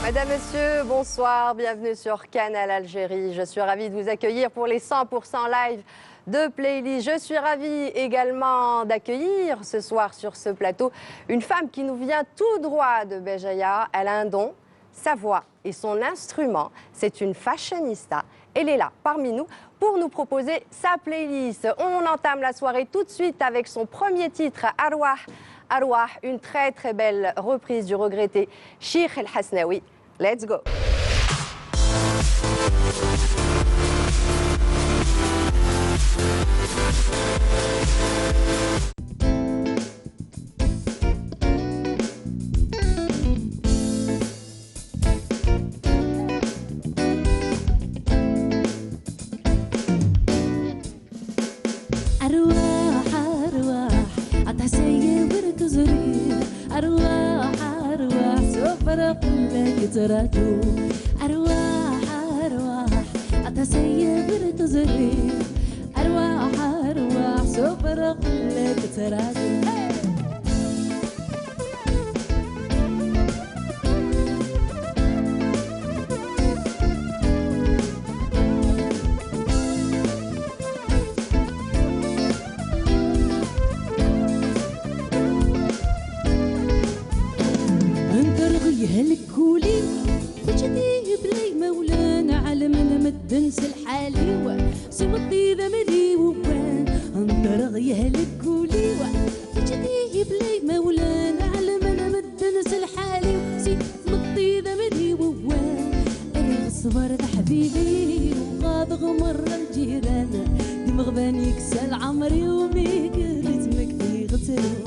Mesdames, Messieurs, bonsoir, bienvenue sur Canal Algérie. Je suis ravie de vous accueillir pour les 100% live de Playlist. Je suis ravie également d'accueillir ce soir sur ce plateau une femme qui nous vient tout droit de Béjaïa. Elle a un don, sa voix et son instrument. C'est une fashionista. Elle est là parmi nous pour nous proposer sa playlist. On entame la soirée tout de suite avec son premier titre, Arwah. Arwah, une très très belle reprise du regretté Cheikh El Hasnaoui. Let's go. تراجو أرواح أرواح أتسيب التزري أرواح أرواح سوف رقلك تراجو انت رغيه الكولي فجدي بلاي مولانا على من مدنس الحالي سمطي ذا مدي وبان انت رغيه الكولي فجدي بلاي مولانا على من مدنس الحالي سمطي ذا مدي وبان انا الصبر ذا حبيبي وغاض غمر الجيران دماغ باني كسل عمري وميك رتمك في غسل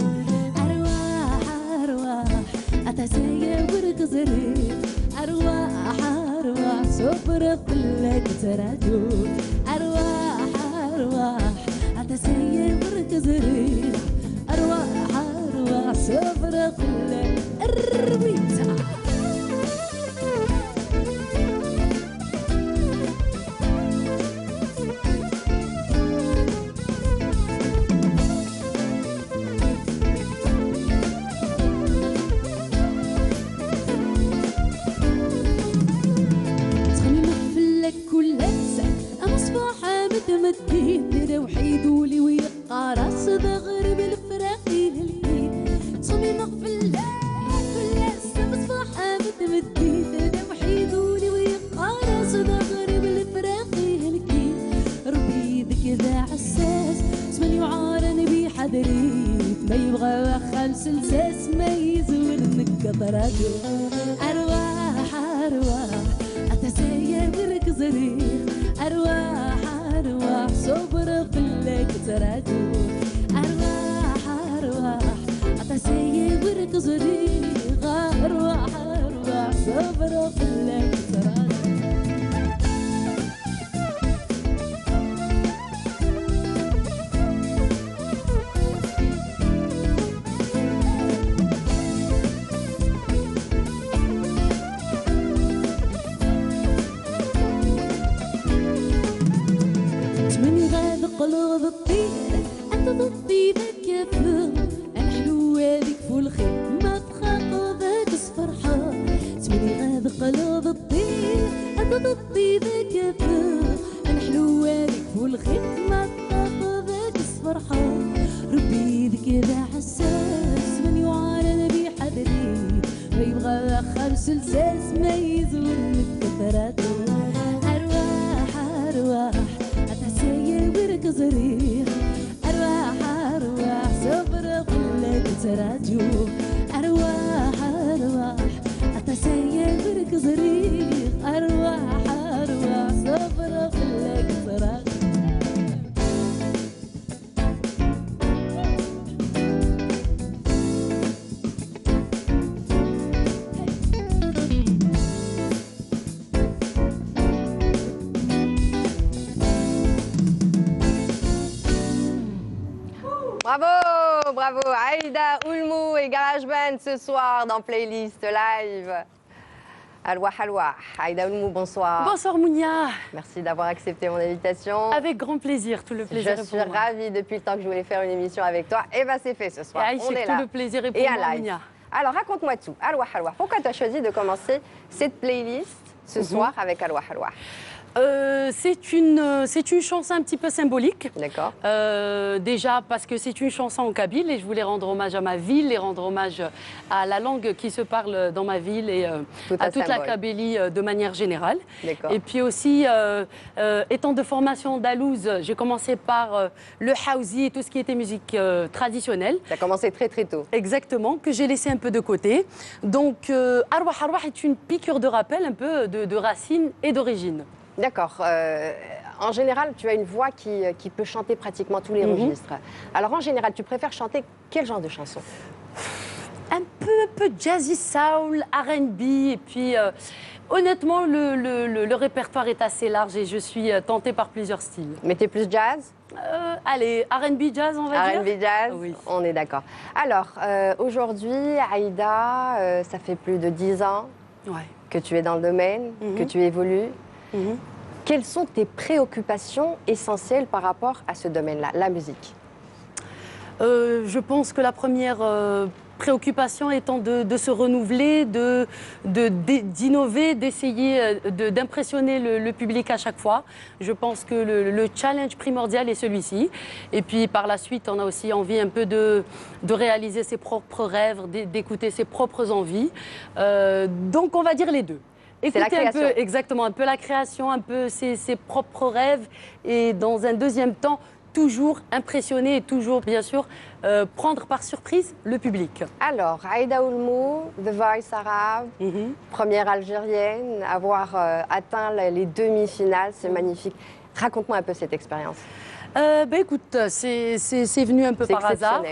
أتسيب ورقزري أرواح أرواح صبر قلك تراجو أرواح أرواح أتسيب ورقزري أرواح أرواح صبر قلك الرميتا مديني وحيدولي ويقارص ذا غرب الفراقي هالكيد صمي مغفل كل مصباح مديني وحيدولي ويقارص ذا غرب الفراقي هالكيد ربي ذك ذا عساس اسمن يعارن بي حذريت ما يبغى خمس لساس ما يزول نكطراجو أرواح أرواح أتسيب ركزريخ أرواح أرواح صبر قلك تراجو أرواح أرواح أتسيب وركزري أرواح أرواح صبر قلك تراجو قلوب الطير أنت ضدي ذاك يا فل الحلوة ذيك فول خير ما تخاق ذاك فرحة تمني غاد قلوب الطير أنت ضدي ذاك يا فل الحلوة ذيك فول خير ما تخاق ذاك فرحة ربي ذيك ذا حساس من يعارن بي حذري ما يبغى خمس لساس ما يزول الكثرات أرواح أرواح وركزريخ أرواح أرواح صبر قلك تراجو أرواح أرواح أتسيب وركزريخ أرواح أرواح صبر قلك تراجو Bravo, bravo, Aïda Oulmou et GarageBand ce soir dans Playlist Live. Alwa Halwa. Aïda Oulmou, bonsoir. Bonsoir Mounia. Merci d'avoir accepté mon invitation. Avec grand plaisir, tout le plaisir Je est suis pour moi. ravie depuis le temps que je voulais faire une émission avec toi. Et bien c'est fait ce soir. On est là. Tout le plaisir est pour et moi, un live. Mounia. Alors, raconte-moi tout. Alwa Halwa, pourquoi tu as choisi de commencer cette playlist ce soir avec Alwa Halwa? C'est une chanson un petit peu symbolique. D'accord. Déjà parce que c'est une chanson en kabyle et je voulais rendre hommage à ma ville et rendre hommage à la langue qui se parle dans ma ville et à toute la Kabylie de manière générale. Et puis aussi, étant de formation d'Alouz, j'ai commencé par le Haouzi et tout ce qui était musique traditionnelle. Tu as commencé très très tôt. Exactement, que j'ai laissé un peu de côté. Donc, Arwah Arwah est une piqûre de rappel un peu de racines et d'origine. D'accord. En général, tu as une voix qui peut chanter pratiquement tous les registres. Alors, en général, tu préfères chanter quel genre de chanson? Un peu jazzy soul, R&B, et puis honnêtement, le répertoire est assez large et je suis tentée par plusieurs styles. Mais tu es plus jazz? Allez, R&B jazz, on va dire. R&B jazz, oui. On est d'accord. Alors, aujourd'hui, Aïda, ça fait plus de 10 ans que tu es dans le domaine, que tu évolues. Quelles sont tes préoccupations essentielles par rapport à ce domaine-là, la musique? Je pense que la première préoccupation étant de se renouveler, d'innover, d'essayer d'impressionner le public à chaque fois. Je pense que le challenge primordial est celui-ci. Et puis par la suite, on a aussi envie un peu de réaliser ses propres rêves, d'écouter ses propres envies. Donc on va dire les deux. Écouter un peu, exactement, un peu la création, un peu ses propres rêves et dans un deuxième temps, toujours impressionner et toujours, bien sûr, prendre par surprise le public. Alors, Aïda Oulmou, The Voice Arabe, première algérienne, avoir atteint les demi-finales, c'est magnifique. Raconte-moi un peu cette expérience. Écoute, c'est venu un peu par hasard.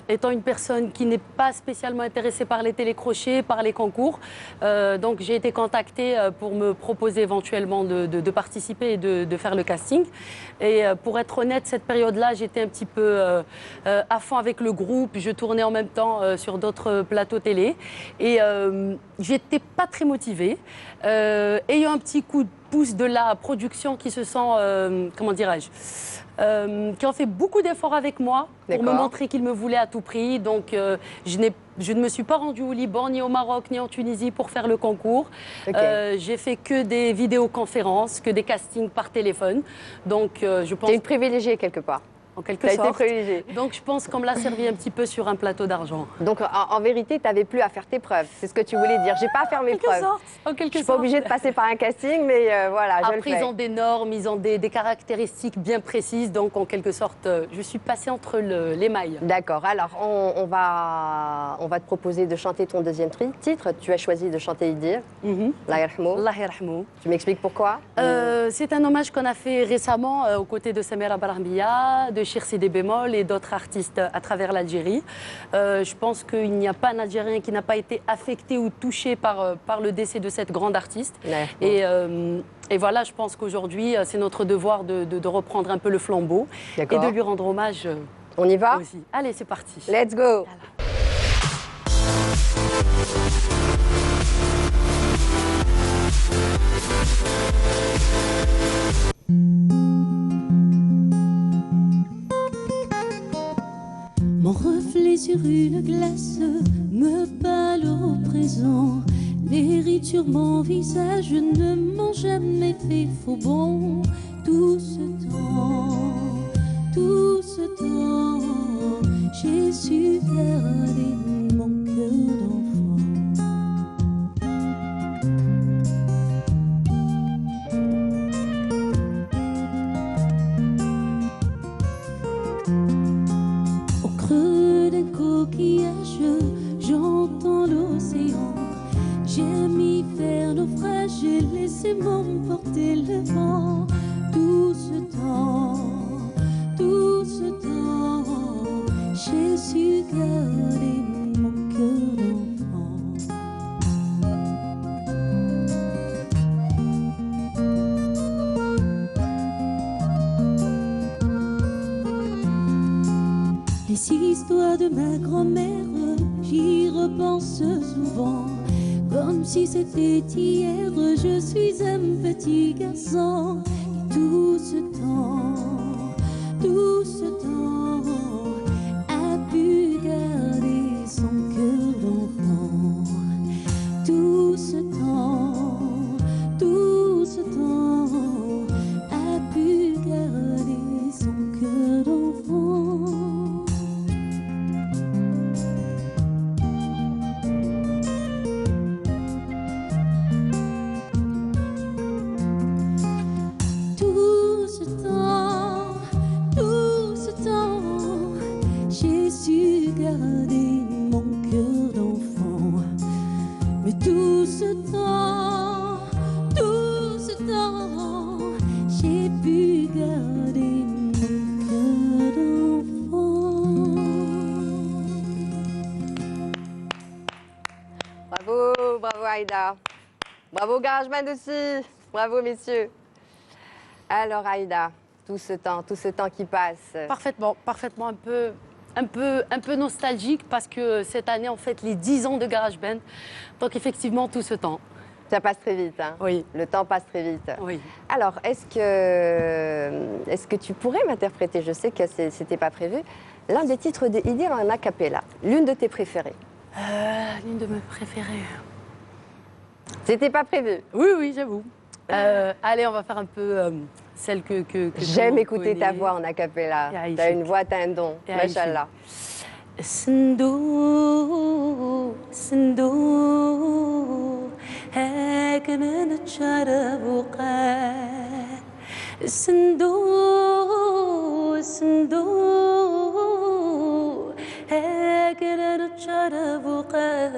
Étant une personne qui n'est pas spécialement intéressée par les télécrochets, par les concours, donc j'ai été contactée pour me proposer éventuellement de participer et de faire le casting. Et pour être honnête, cette période-là, j'étais un petit peu à fond avec le groupe. Je tournais en même temps sur d'autres plateaux télé et j'étais pas très motivée. Ayant un petit coup de pouce de la production qui se sent, comment dirais-je, qui ont fait beaucoup d'efforts avec moi pour me montrer qu'ils me voulaient à tout prix. Donc, je ne me suis pas rendue au Liban, ni au Maroc, ni en Tunisie pour faire le concours. J'ai fait que des vidéoconférences, que des castings par téléphone. Donc, je pense... Tu es une privilégiée quelque part. En quelque sorte. Donc je pense qu'on me l'a servi un petit peu sur un plateau d'argent. Donc en vérité, tu n'avais plus à faire tes preuves. C'est ce que tu voulais dire. J'ai pas à faire mes preuves. En quelque sorte. Je suis pas obligée de passer par un casting, mais voilà, je le fais. Après, ils ont des normes, ils ont des caractéristiques bien précises. Donc en quelque sorte, je suis passée entre les mailles. D'accord. Alors on va te proposer de chanter ton deuxième titre. Tu as choisi de chanter Idir. Allah yarhamou. Allah yarhamou. Tu m'expliques pourquoi? C'est un hommage qu'on a fait récemment aux côtés de Samira Barahmia, de Chirsi des bémols et d'autres artistes à travers l'Algérie. Je pense qu'il n'y a pas un Algérien qui n'a pas été affecté ou touché par le décès de cette grande artiste. Et voilà, je pense qu'aujourd'hui, c'est notre devoir de reprendre un peu le flambeau et de lui rendre hommage. On y va aussi. Allez, c'est parti. Let's go. Mon reflet sur une glace me parle au présent. Les rides sur mon visage ne m'ont jamais fait faux bon. Tout ce temps, j'ai su garder mon cœur d'enfant. Au creux d'un coquillage, j'entends l'océan. J'ai mis faire naufrage et laissé m'emporter le vent. Tout ce temps, j'ai su garder mon cœur d'enfant. Les histoires de ma grand-mère, j'y repense souvent. Comme si c'était hier, je suis un petit garçon. Et tout ce temps a pu garder son cœur. Mais tout ce temps, j'ai pu garder mon cœur d'enfant. Bravo, bravo Aïda. Bravo GarageBand aussi. Bravo messieurs. Alors Aïda, tout ce temps qui passe. Parfaitement, parfaitement, un peu nostalgique parce que cette année, en fait, les 10 ans de GarageBand. Donc effectivement, tout ce temps. Ça passe très vite, hein? Oui. Le temps passe très vite. Oui. Alors, est-ce que tu pourrais m'interpréter, je sais que c'était pas prévu, l'un des titres de Idir en a cappella, l'une de tes préférées? L'une de mes préférées. C'était pas prévu. Oui, oui, j'avoue. Allez, on va faire un peu celle que J'aime tout le monde écouter ta connaît. voix en a cappella. Ya T'as une voix, t'as un don. Ya Machallah. صندوق صندوق هاك من الشرب وقال صندوق صندوق هاك من الشرب وقال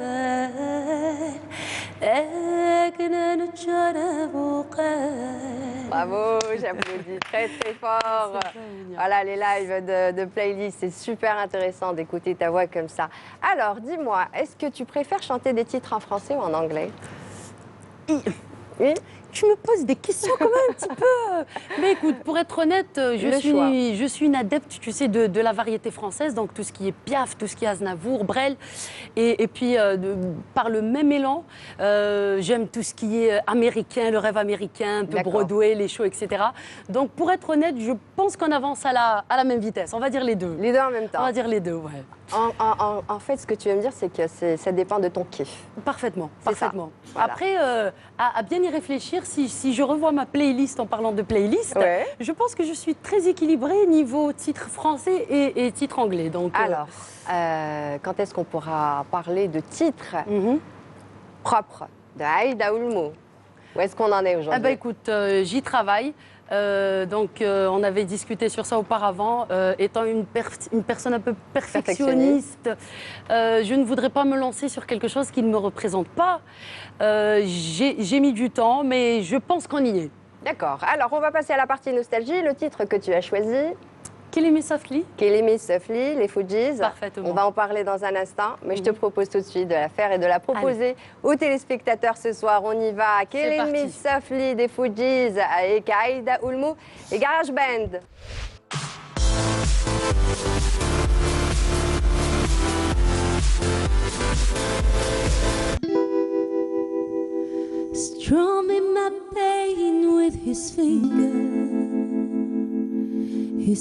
هاك من الشرب وقال. Bravo, j'applaudis très très fort. Voilà, les lives de playlist, c'est super intéressant d'écouter ta voix comme ça. Alors, dis-moi, est-ce que tu préfères chanter des titres en français ou en anglais? Oui. Tu me poses des questions quand même un petit peu. Mais écoute, pour être honnête, je suis une adepte, tu sais, de la variété française, donc tout ce qui est Piaf, tout ce qui est Aznavour, Brel. Et puis, par le même élan, j'aime tout ce qui est américain, le rêve américain, un peu Broadway, les shows, etc. Donc, pour être honnête, je pense qu'on avance à la même vitesse. On va dire les deux. Les deux en même temps. On va dire les deux, ouais. En fait, ce que tu veux me dire, c'est que ça dépend de ton kiff. Parfaitement, parfaitement. Voilà. Après, à bien y réfléchir, si je revois ma playlist en parlant de playlist, je pense que je suis très équilibrée niveau titre français et titre anglais. Donc, alors, quand est-ce qu'on pourra parler de titres propres de Aïda Oulmou? Où est-ce qu'on en est aujourd'hui? Ah bah écoute, j'y travaille. On avait discuté sur ça auparavant. Étant une personne un peu perfectionniste, je ne voudrais pas me lancer sur quelque chose qui ne me représente pas. J'ai mis du temps, mais je pense qu'on y est. D'accord. Alors, on va passer à la partie nostalgie. Le titre que tu as choisi? Killing Me Softly. Killing Me Softly, les Fujis. Parfaitement. On va en parler dans un instant, mais je te propose tout de suite de la faire et de la proposer aux téléspectateurs ce soir. On y va. Killing Me Softly des Fujis avec Aïda Oulmou et GarageBand. Strumming my pain with his finger. He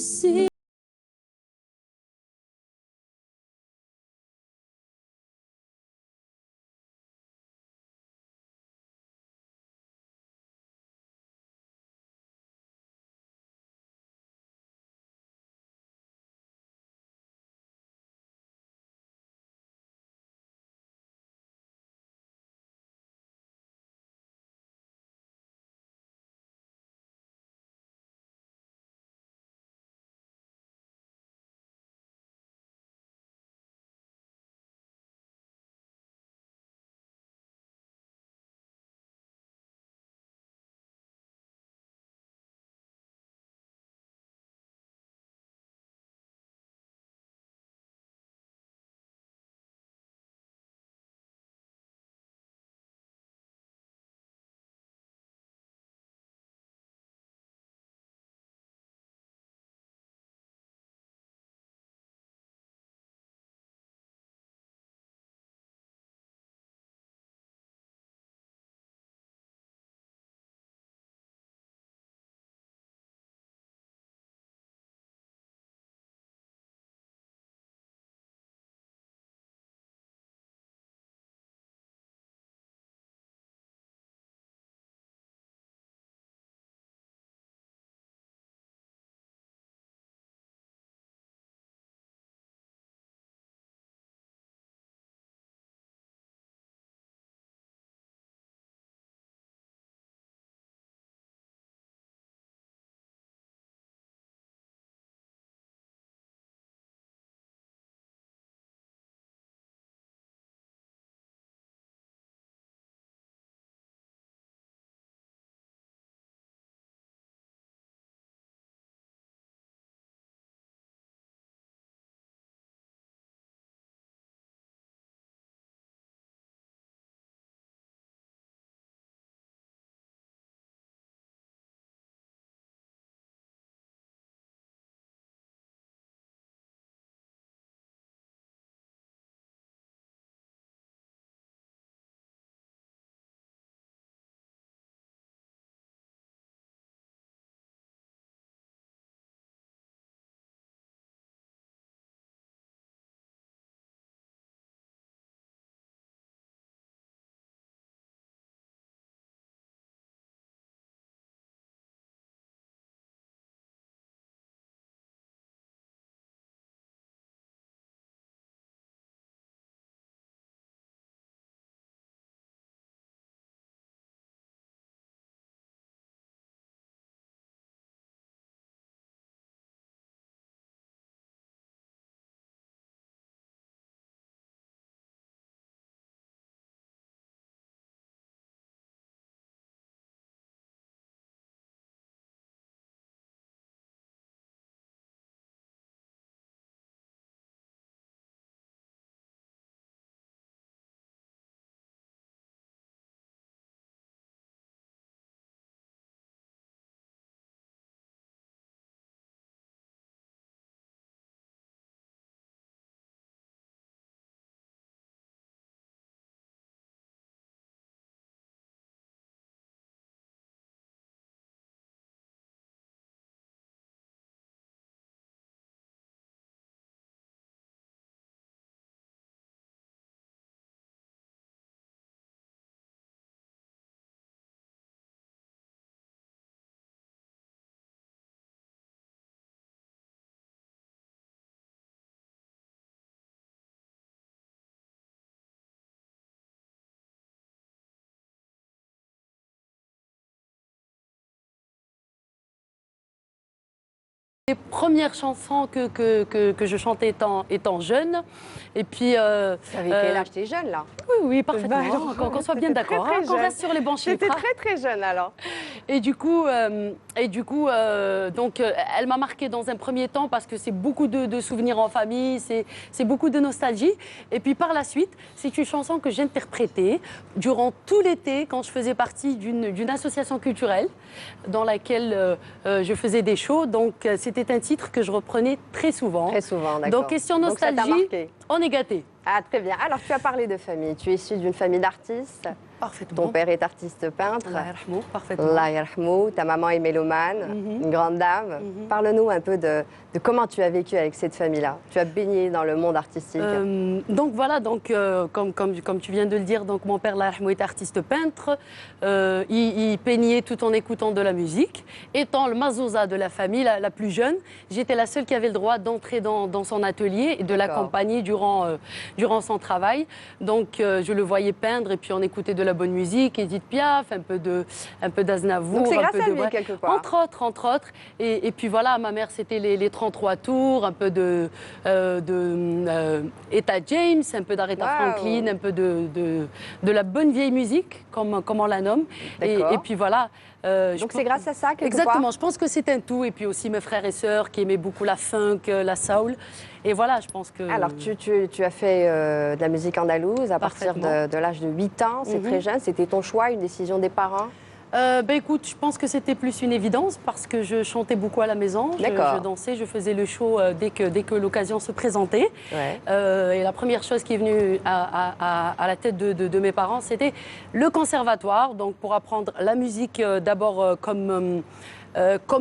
Les premières chansons que je chantais étant jeune. Et puis. Avec quel âge t'es jeune là? Oui, parfaitement. Qu'on soit bien d'accord. Qu'on reste sur les bancs chez J'étais très jeune alors. Et du coup, donc, elle m'a marquée dans un premier temps parce que c'est beaucoup de souvenirs en famille, c'est beaucoup de nostalgie. Et puis par la suite, c'est une chanson que j'interprétais durant tout l'été quand je faisais partie d'une association culturelle dans laquelle je faisais des shows. Donc c'était un titre que je reprenais très souvent. Très souvent, d'accord. Donc question nostalgie, on est gâtés. Ah, très bien. Alors, tu as parlé de famille. Tu es issu d'une famille d'artistes. Parfaitement. Ton père est artiste peintre. Allah yarhamou, parfaitement. Allah yarhamou. Ta maman est mélomane, une grande dame. Parle-nous un peu de comment tu as vécu avec cette famille-là. Tu as baigné dans le monde artistique. Donc voilà, comme tu viens de le dire, donc mon père Allah yarhamou est artiste peintre. Il peignait tout en écoutant de la musique. Étant le mazouza de la famille, la plus jeune, j'étais la seule qui avait le droit d'entrer dans son atelier et de l'accompagner durant son travail. Donc je le voyais peindre et puis on écoutait de la bonne musique, Edith Piaf, un peu d'Aznavour. Donc c'est grâce à lui quelque part. Entre autres. Et puis voilà, ma mère c'était les 33 tours, un peu de Etta James, un peu d'Aretha Franklin, un peu de la bonne vieille musique, comme on la nomme. Et puis voilà. Donc c'est grâce à ça quelque Exactement, part. je pense que c'est un tout. Et puis aussi mes frères et sœurs qui aimaient beaucoup la funk, la soul. Et voilà, je pense que... Alors tu as fait de la musique andalouse à partir de l'âge de 8 ans, c'est très jeune. C'était ton choix, une décision des parents? Écoute, je pense que c'était plus une évidence parce que je chantais beaucoup à la maison, je dansais, je faisais le show dès que l'occasion se présentait. Ouais. Et la première chose qui est venue à la tête de mes parents, c'était le conservatoire, donc pour apprendre la musique d'abord comme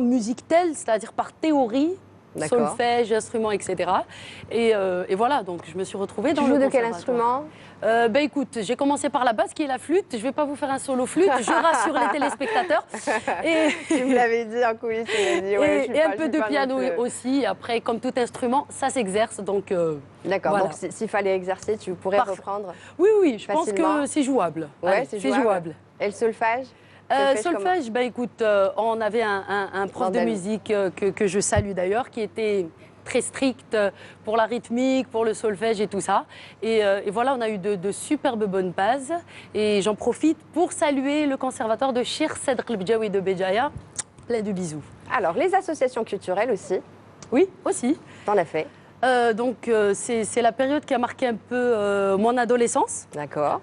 musique telle, c'est-à-dire par théorie, solfège, instruments, etc. Et voilà, donc je me suis retrouvée dans le conservatoire. Tu joues de quel instrument? Écoute, j'ai commencé par la basse qui est la flûte. Je ne vais pas vous faire un solo flûte, je rassure les téléspectateurs. Tu me l'avais dit en coulisses, tu m'as dit et un peu de piano aussi. Après, comme tout instrument, ça s'exerce. Donc, d'accord, voilà. Donc s'il fallait exercer, tu pourrais reprendre? Oui, je pense que c'est jouable. Ouais, c'est jouable. Et le solfège? Solfège, écoute, on avait un prof de musique que je salue d'ailleurs, qui était très strict pour la rythmique, pour le solfège et tout ça. Et voilà, on a eu de superbes bonnes bases. Et j'en profite pour saluer le conservatoire de Cheikh Sadr El-Bdjaoui de Béjaïa. Plein de bisous. Alors, les associations culturelles aussi? Oui, aussi. T'en as fait? C'est la période qui a marqué un peu mon adolescence. D'accord.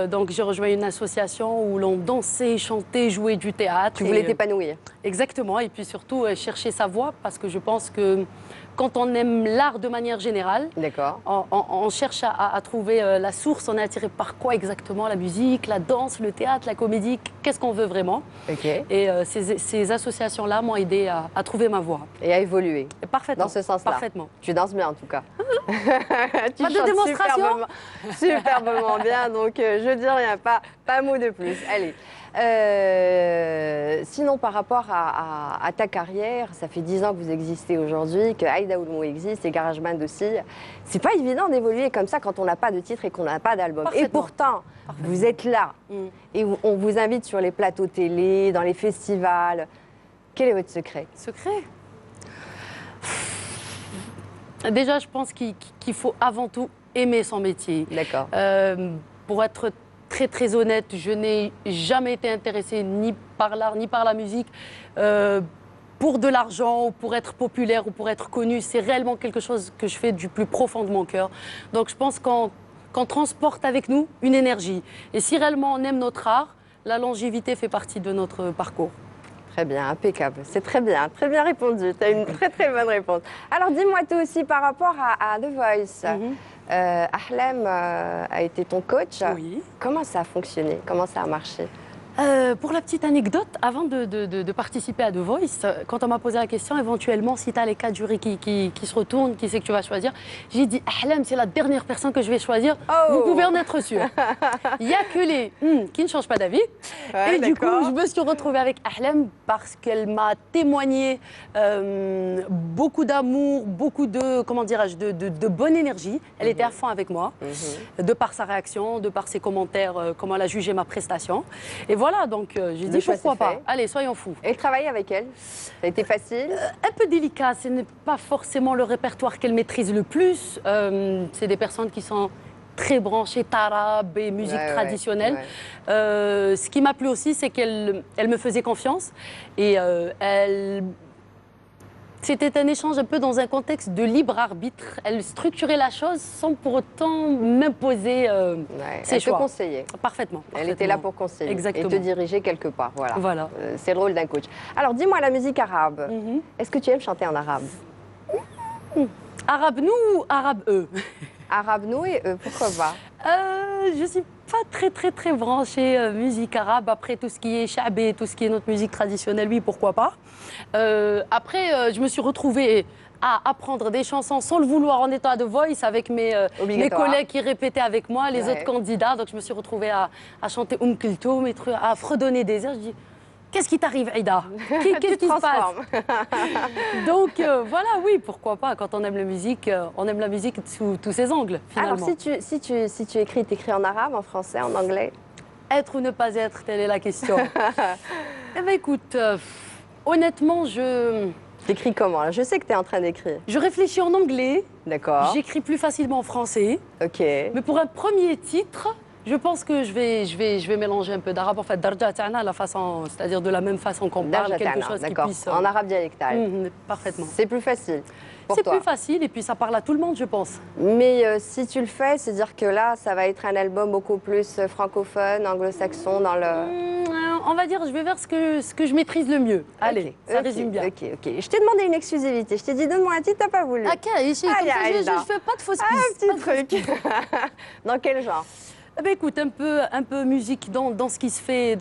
Donc j'ai rejoint une association où l'on dansait, chantait, jouait du théâtre. Tu voulais t'épanouir? Exactement, et puis surtout chercher sa voie, parce que je pense que quand on aime l'art de manière générale, on cherche à trouver la source, on est attiré par quoi exactement? La musique, la danse, le théâtre, la comédie, qu'est-ce qu'on veut vraiment? Et ces associations-là m'ont aidé à trouver ma voie. Et à évoluer? Parfaitement. Dans ce sens-là? Parfaitement. Tu danses bien en tout cas. Tu chantes de démonstration superbement bien, donc je dis rien, pas mot de plus. Allez. Sinon, par rapport à ta carrière, ça fait 10 ans que vous existez aujourd'hui, que Aïda Oulmou existe et GarageBand aussi. C'est pas évident d'évoluer comme ça quand on n'a pas de titre et qu'on n'a pas d'album. Et pourtant, vous êtes là et on vous invite sur les plateaux télé, dans les festivals. Quel est votre secret? Déjà, je pense qu'il faut avant tout aimer son métier. D'accord. Pour être très honnête, je n'ai jamais été intéressée ni par l'art ni par la musique pour de l'argent ou pour être populaire ou pour être connue. C'est réellement quelque chose que je fais du plus profond de mon cœur. Donc je pense qu'on transporte avec nous une énergie. Et si réellement on aime notre art, la longévité fait partie de notre parcours. Très bien, impeccable. C'est très bien répondu. Tu as une très bonne réponse. Alors dis-moi toi aussi par rapport à The Voice. Ahlam a été ton coach. Oui. Comment ça a fonctionné? Comment ça a marché? Pour la petite anecdote, avant de participer à The Voice, quand on m'a posé la question, éventuellement, si tu as les 4 jurys qui se retournent, qui c'est que tu vas choisir, j'ai dit Ahlam, c'est la dernière personne que je vais choisir. Vous pouvez en être sûr. Il n'y a que les qui ne changent pas d'avis. Et du coup, je me suis retrouvée avec Ahlam parce qu'elle m'a témoigné beaucoup d'amour, beaucoup de, comment dirais-je, de bonne énergie. Elle était à fond avec moi, de par sa réaction, de par ses commentaires, comment elle a jugé ma prestation. Et voilà, donc j'ai dit pourquoi pas. Allez, soyons fous. Et travailler avec elle, ça a été facile? Un peu délicat, ce n'est pas forcément le répertoire qu'elle maîtrise le plus. C'est des personnes qui sont très branchées tarab et musique traditionnelle. Ce qui m'a plu aussi, c'est qu'elle me faisait confiance et c'était un échange un peu dans un contexte de libre arbitre. Elle structurait la chose sans pour autant m'imposer ses choix. Elle te conseillait. Parfaitement. Elle était là pour conseiller. Exactement. Et te diriger quelque part. Voilà. C'est le rôle d'un coach. Alors, dis-moi, la musique arabe, est-ce que tu aimes chanter en arabe? Arabe nous ou arabe eux? Arabe nous et eux, pourquoi pas? Je ne suis pas très branchée musique arabe. Après, tout ce qui est chabé, tout ce qui est notre musique traditionnelle, oui, pourquoi pas. Après, je me suis retrouvée à apprendre des chansons sans le vouloir en état de voice avec mes collègues qui répétaient avec moi, les autres candidats. Donc, je me suis retrouvée à chanter Kulthum, à fredonner des airs. Je dis, qu'est-ce qui t'arrive, Aïda? Qu'est-ce qui se passe? Donc, voilà, oui, pourquoi pas. Quand on aime la musique sous tous ses angles, finalement. Alors, si tu écris, t'écris en arabe, en français, en anglais? Être ou ne pas être, telle est la question. Eh bien, écoute, honnêtement, T'écris comment? Je sais que tu es en train d'écrire. Je réfléchis en anglais. D'accord. J'écris plus facilement en français. Ok. Mais pour un premier titre, je pense que je vais mélanger un peu d'arabe. En fait, darja ta'na, la façon, c'est-à-dire de la même façon qu'on parle, quelque chose qui puisse... En arabe dialectal. Parfaitement. C'est plus facile. C'est plus facile et puis ça parle à tout le monde, je pense. Mais si tu le fais, c'est-à-dire que là, ça va être un album beaucoup plus francophone, anglo-saxon dans le... On va dire, je vais vers ce que je maîtrise le mieux. Allez, ça résume bien. Ok. Je t'ai demandé une exclusivité. Je t'ai dit, donne-moi un titre, t'as pas voulu. Ok, je ne fais pas de fausses pistes. Un petit truc. Dans quel genre? Eh bien, écoute, un peu musique dans ce qui se fait,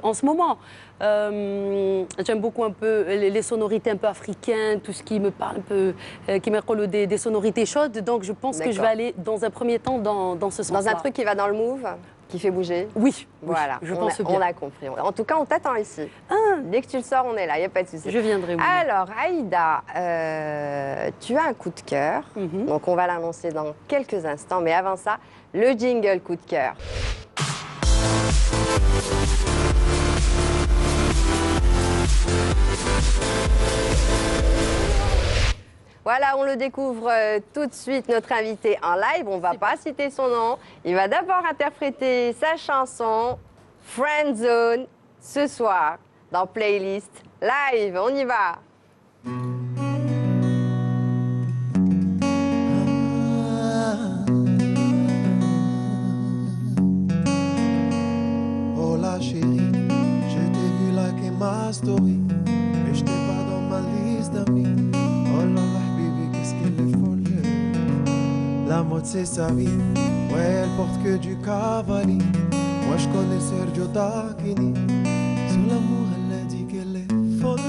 en ce moment. J'aime beaucoup un peu les sonorités un peu africaines, tout ce qui me parle un peu, qui me colle des sonorités chaudes. Donc, je pense que je vais aller dans un premier temps dans ce sens-là. Dans un truc qui va dans le move, qui fait bouger? Oui, voilà. Je pense bien. On a compris. En tout cas, on t'attend ici. Dès que tu le sors, on est là, il n'y a pas de souci. Je viendrai. Oui. Alors, Aïda, tu as un coup de cœur. Donc, on va l'annoncer dans quelques instants. Mais avant ça, le jingle coup de cœur. Voilà, on le découvre tout de suite, notre invité en live. On ne va pas citer son nom. Il va d'abord interpréter sa chanson Friend Zone ce soir dans Playlist Live. On y va. Hola chérie, je t'ai vu liker ma story, mais je t'ai pas dans ma liste d'amis. Oh là là, baby, qu'est-ce qu'elle est folle. La mode c'est sa vie, ouais elle porte que du Cavalli. Moi je connais Sergio Tacchini. Sur l'amour elle a dit qu'elle est folle.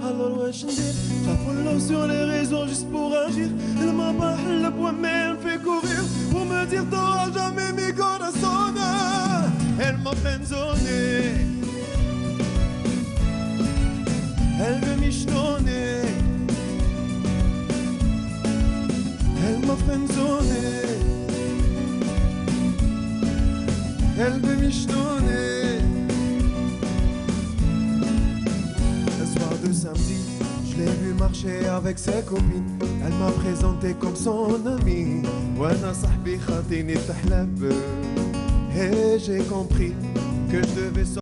Alors ouais je dis, j'appuie sur les réseaux juste pour agir. Elle m'a pas le poids mais elle fait courir pour me dire t'auras jamais mis corazon. Elle m'a friendzonné, elle veut michetonner. Elle m'a friendzonné, elle veut michetonner. Un soir de samedi, je l'ai vu marcher avec ses copines. Elle m'a présenté comme son amie. Wana sahbi khatini tahlab. Et j'ai compris que je devais sortir.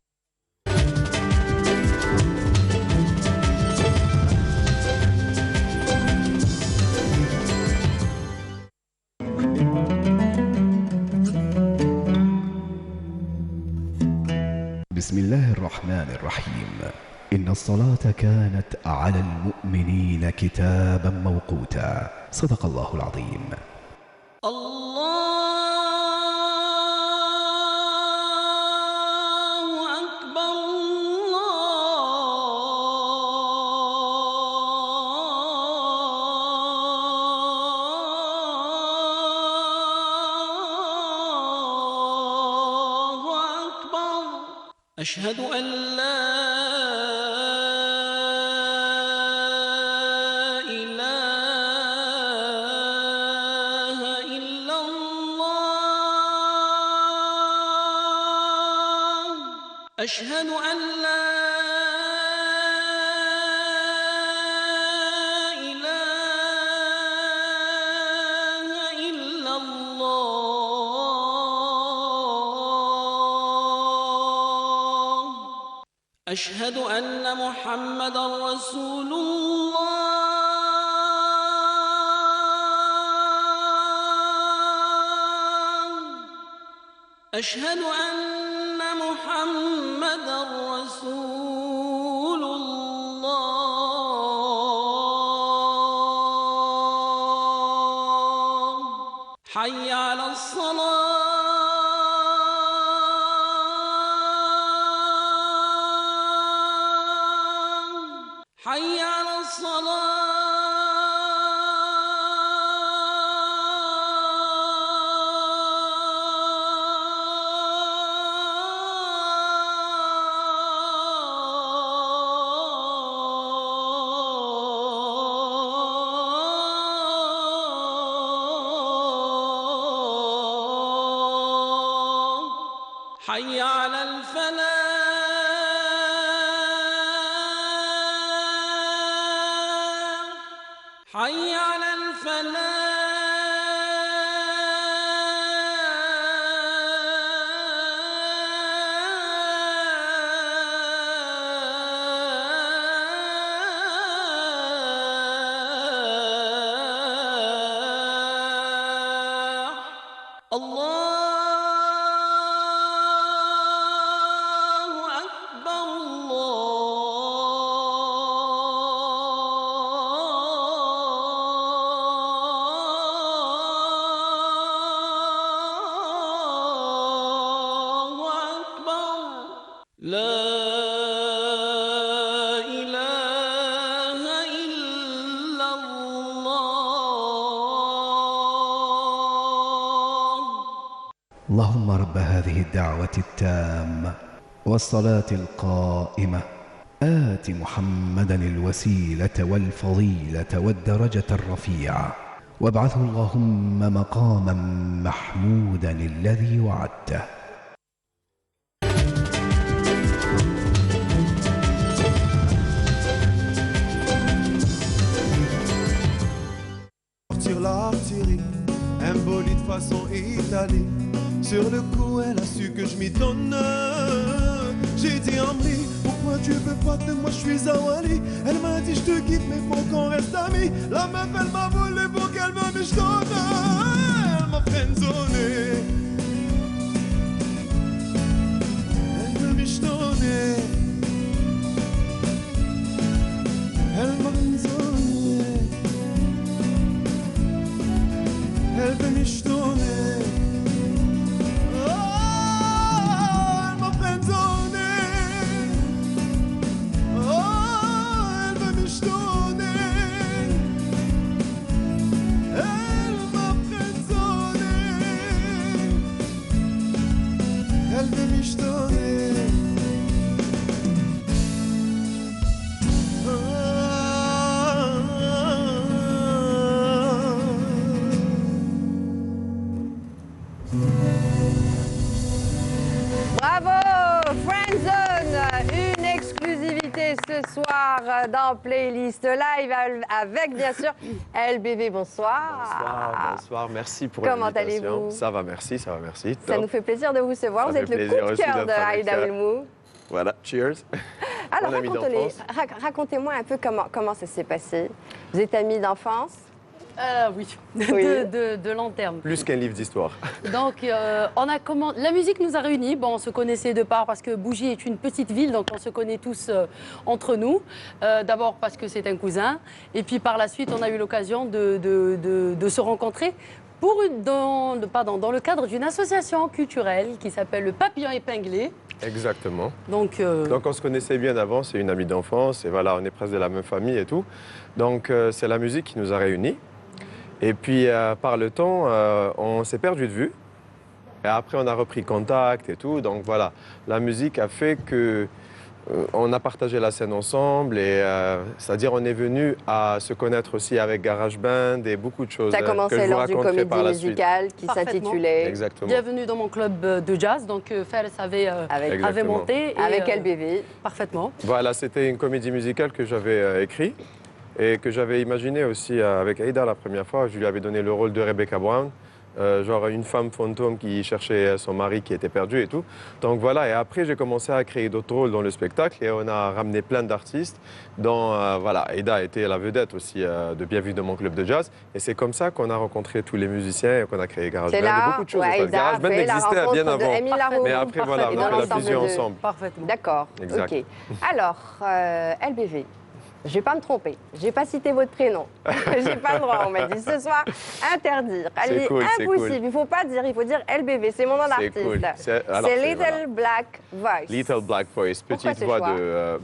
بسم الله الرحمن الرحيم إن الصلاة كانت على المؤمنين كتابا موقوتا صدق الله العظيم. أشهد أن لا إله إلا الله أشهد أن لا إله إلا الله أشهد أن محمدا رسول الله أشهد أن محمدا رسول الله حي على الصلاة حي على الصلاة حي على الفلاح حي على الفلاح الله أكبر الله أكبر لا إله إلا الله اللهم رب هذه الدعوة التامة والصلاة القائمة آت محمدا الوسيلة والفضيلة والدرجة الرفيعة وابعثه اللهم مقاما محمودا الذي وعدته. Sortir l'artillerie, un bolide façon Italie. Sur le coup, elle a su que je m'y donne. J'ai dit Amri, pourquoi tu veux pas de moi, je suis Zawali. Elle m'a dit je te quitte mais faut qu'on reste amis. La meuf elle m'a volé pour qu'elle me michetonne. Elle m'a friendzonné. Elle me michetonné. Elle m'a friendzonné. Elle veut michetonner. Oh, elle m'a friendzonné. Oh, elle veut michetonner. Elle m'a friendzonné. Elle veut michetonner. Bravo, Friendzone, une exclusivité ce soir dans Playlist Live avec bien sûr LBV. Bonsoir. Bonsoir, bonsoir, merci pour Comment l'invitation. allez-vous? Ça va, merci, ça va, merci. Ça Top. nous fait plaisir de vous recevoir. Ça Vous êtes fait le plaisir coup de aussi cœur de d'être avec Aïda Oulmou. Voilà, cheers. Alors Mon ami d'enfance. racontez-moi un peu comment ça s'est passé. Vous êtes amis d'enfance? Oui, Oui. de long terme. Plus qu'un livre d'histoire. Donc, la musique nous a réunis. Bon, on se connaissait de part parce que Bougie est une petite ville, donc on se connaît tous entre nous. D'abord parce que c'est un cousin, et puis par la suite, on a eu l'occasion de se rencontrer dans le cadre d'une association culturelle qui s'appelle le Papillon Épinglé. Exactement. Donc, Donc on se connaissait bien avant, c'est une amie d'enfance, et voilà, on est presque de la même famille et tout. Donc c'est la musique qui nous a réunis. Et puis par le temps, on s'est perdu de vue. Et après, on a repris contact et tout. Donc voilà, la musique a fait que On a partagé la scène ensemble et c'est-à-dire on est venu à se connaître aussi avec GarageBand et beaucoup de choses Ça a que je commencé vous lors d'une raconterai comédie par la suite. musicale qui Parfaitement. s'intitulait Exactement. Bienvenue dans mon club de jazz. Donc, Fares avait Exactement. monté. Et, avec LBV. Parfaitement. Voilà, c'était une comédie musicale que j'avais écrite et que j'avais imaginé aussi avec Aïda la première fois. Je lui avais donné le rôle de Rebecca Brown. Genre une femme fantôme qui cherchait son mari qui était perdu et tout. Donc voilà, et après j'ai commencé à créer d'autres rôles dans le spectacle et on a ramené plein d'artistes dont voilà, Aïda était la vedette aussi de Bienvenue dans mon club de jazz. Et c'est comme ça qu'on a rencontré tous les musiciens et qu'on a créé GarageBand. C'est là Et beaucoup de choses. où En fait. Aïda a GarageBand fait la existait rencontre bien de avant. Émile Laroux. Mais après voilà, Et on dans a fait la l'ensemble fusion de- ensemble. Parfaitement. D'accord, Exact. ok. Alors, LBV, je ne vais pas me tromper. Je n'ai pas cité votre prénom. Je n'ai pas le droit, on m'a dit ce soir, interdire. C'est cool, c'est impossible. cool. Il ne faut pas dire, il faut dire LBV, c'est mon nom C'est d'artiste. cool. C'est Alors, Little voilà. Black Voice. Little Black Voice, Pourquoi petite ce voix choix de.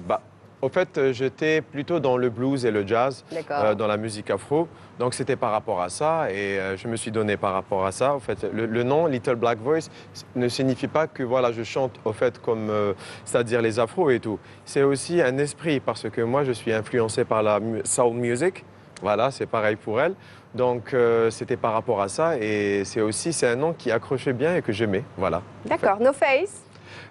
Au fait, j'étais plutôt dans le blues et le jazz, D'accord. dans la musique afro. Donc c'était par rapport à ça et je me suis donné par rapport à ça. En fait, le nom Little Black Voice ne signifie pas que voilà, je chante au fait comme, c'est-à-dire les afros et tout. C'est aussi un esprit parce que moi je suis influencé par la soul music. Voilà, c'est pareil pour elle. Donc c'était par rapport à ça et c'est un nom qui accrochait bien et que j'aimais. Voilà. D'accord, No Face,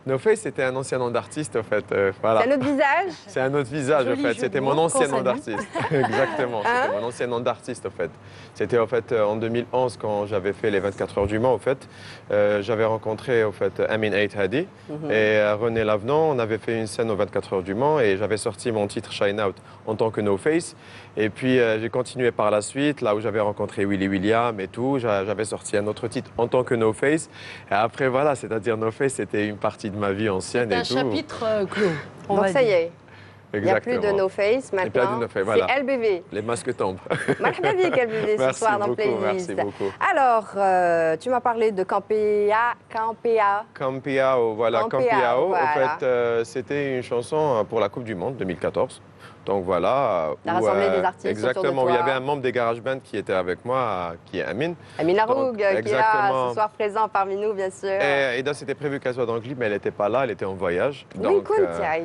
No Face, c'était un ancien nom d'artiste, en fait. Voilà. c'est un autre visage. C'est un autre visage, Joli en fait. jeu C'était de mon mots, ancien qu'on nom d'artiste. Exactement. Hein? C'était mon ancien nom d'artiste, en fait. C'était, en fait, en 2011, quand j'avais fait les 24 heures du Mans, en fait. J'avais rencontré, en fait, Amin Ait Hadi et René Lavenant. On avait fait une scène aux 24 heures du Mans et j'avais sorti mon titre Shine Out en tant que No Face. Et puis, j'ai continué par la suite, là où j'avais rencontré Willy William et tout. J'avais sorti un autre titre en tant que No Face. Et après, voilà, c'est-à-dire No Face, c'était une partie de ma vie ancienne C'est et un tout. chapitre clos. on Donc va ça y dire. est, il n'y a plus de Exactement. No Face Il y a plus de maintenant. No Face, voilà. C'est LBV. Les masques tombent. Marhaba bik, LBV, ce Merci soir dans beaucoup, Playlist. merci beaucoup. Alors, tu m'as parlé de Campea. Campeao, voilà, Campeao, Campeao. voilà. En fait, c'était une chanson pour la Coupe du Monde 2014. Donc voilà. T'as où, rassemblé des artistes exactement, autour de où il y toi. avait un membre des GarageBand qui était avec moi, qui est Amin. Amine Laroug, Donc, qui est là exactement. ce soir présent parmi nous, bien sûr. Et Eda, c'était prévu qu'elle soit dans le clip, mais elle n'était pas là, elle était en voyage. Oui, Donc, cool, tiens.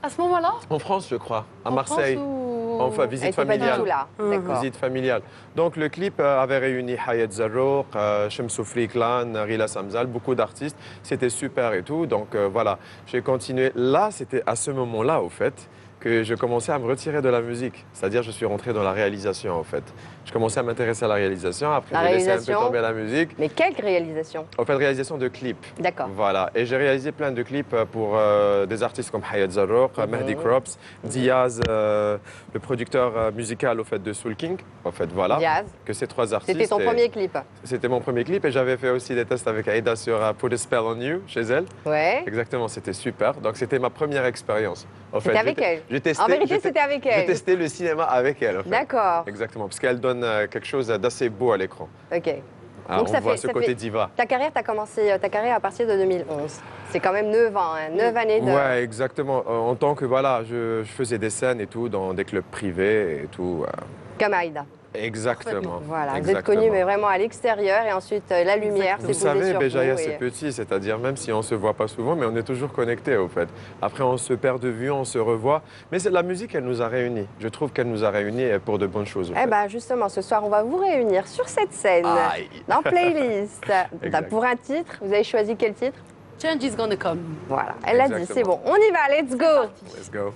À ce moment-là, en France, je crois, à en Marseille. France ou- Enfin, Elle visite était pas du familiale. tout là. D'accord. Visite familiale. Donc le clip avait réuni Hayat Zarrouk, Shamsou Friklan, Rila Samzal, beaucoup d'artistes. C'était super et tout. Donc voilà, j'ai continué. Là, c'était à ce moment-là, au fait, que je commençais à me retirer de la musique. C'est-à-dire, je suis rentré dans la réalisation, en fait. Je commençais à m'intéresser à la réalisation. Après, La j'ai laissé un peu réalisation. tomber la musique. Mais quelle réalisation? En fait, réalisation de clips. D'accord. Voilà. Et j'ai réalisé plein de clips pour des artistes comme Hayat Zarrouk, Mehdi Crops, Diaz, le producteur musical au fait de Soul King. En fait, voilà. Diaz. Que ces trois artistes. C'était ton et- premier clip. C'était mon premier clip et j'avais fait aussi des tests avec Aïda sur Put a Spell on You chez elle. Ouais. Exactement, c'était super. Donc c'était ma première expérience. En C'était avec elle. J'ai testé, En vérité, j'ai- c'était avec J'ai elle. testé le cinéma avec elle. En fait. D'accord. Exactement, parce qu'elle donne quelque chose d'assez beau à l'écran. Ok. Ah, Donc on ça voit fait- ce ça côté fait- diva. Ta carrière, tu as commencé ta carrière à partir de 2011. C'est quand même 9 ans, hein, 9 années de... Ouais, exactement. En tant que voilà, je faisais des scènes et tout dans des clubs privés et tout. Comme Aïda. Exactement. Voilà, vous êtes Exactement. connu, mais vraiment à l'extérieur. Et ensuite, la lumière s'est Vous posée savez, sur Béjaïa, vous. c'est petit, c'est-à-dire même si on ne se voit pas souvent, mais on est toujours connectés au fait. Après, on se perd de vue, on se revoit. Mais la musique, elle nous a réunis. Je trouve qu'elle nous a réunis pour de bonnes choses. au Eh fait. bien, justement, ce soir, on va vous réunir sur cette scène, Aïe. dans Playlist. Exact. Pour un titre, vous avez choisi quel titre? Change is gonna come. Voilà, elle l'a dit, c'est Exactement. bon. On y va, let's go! Let's go.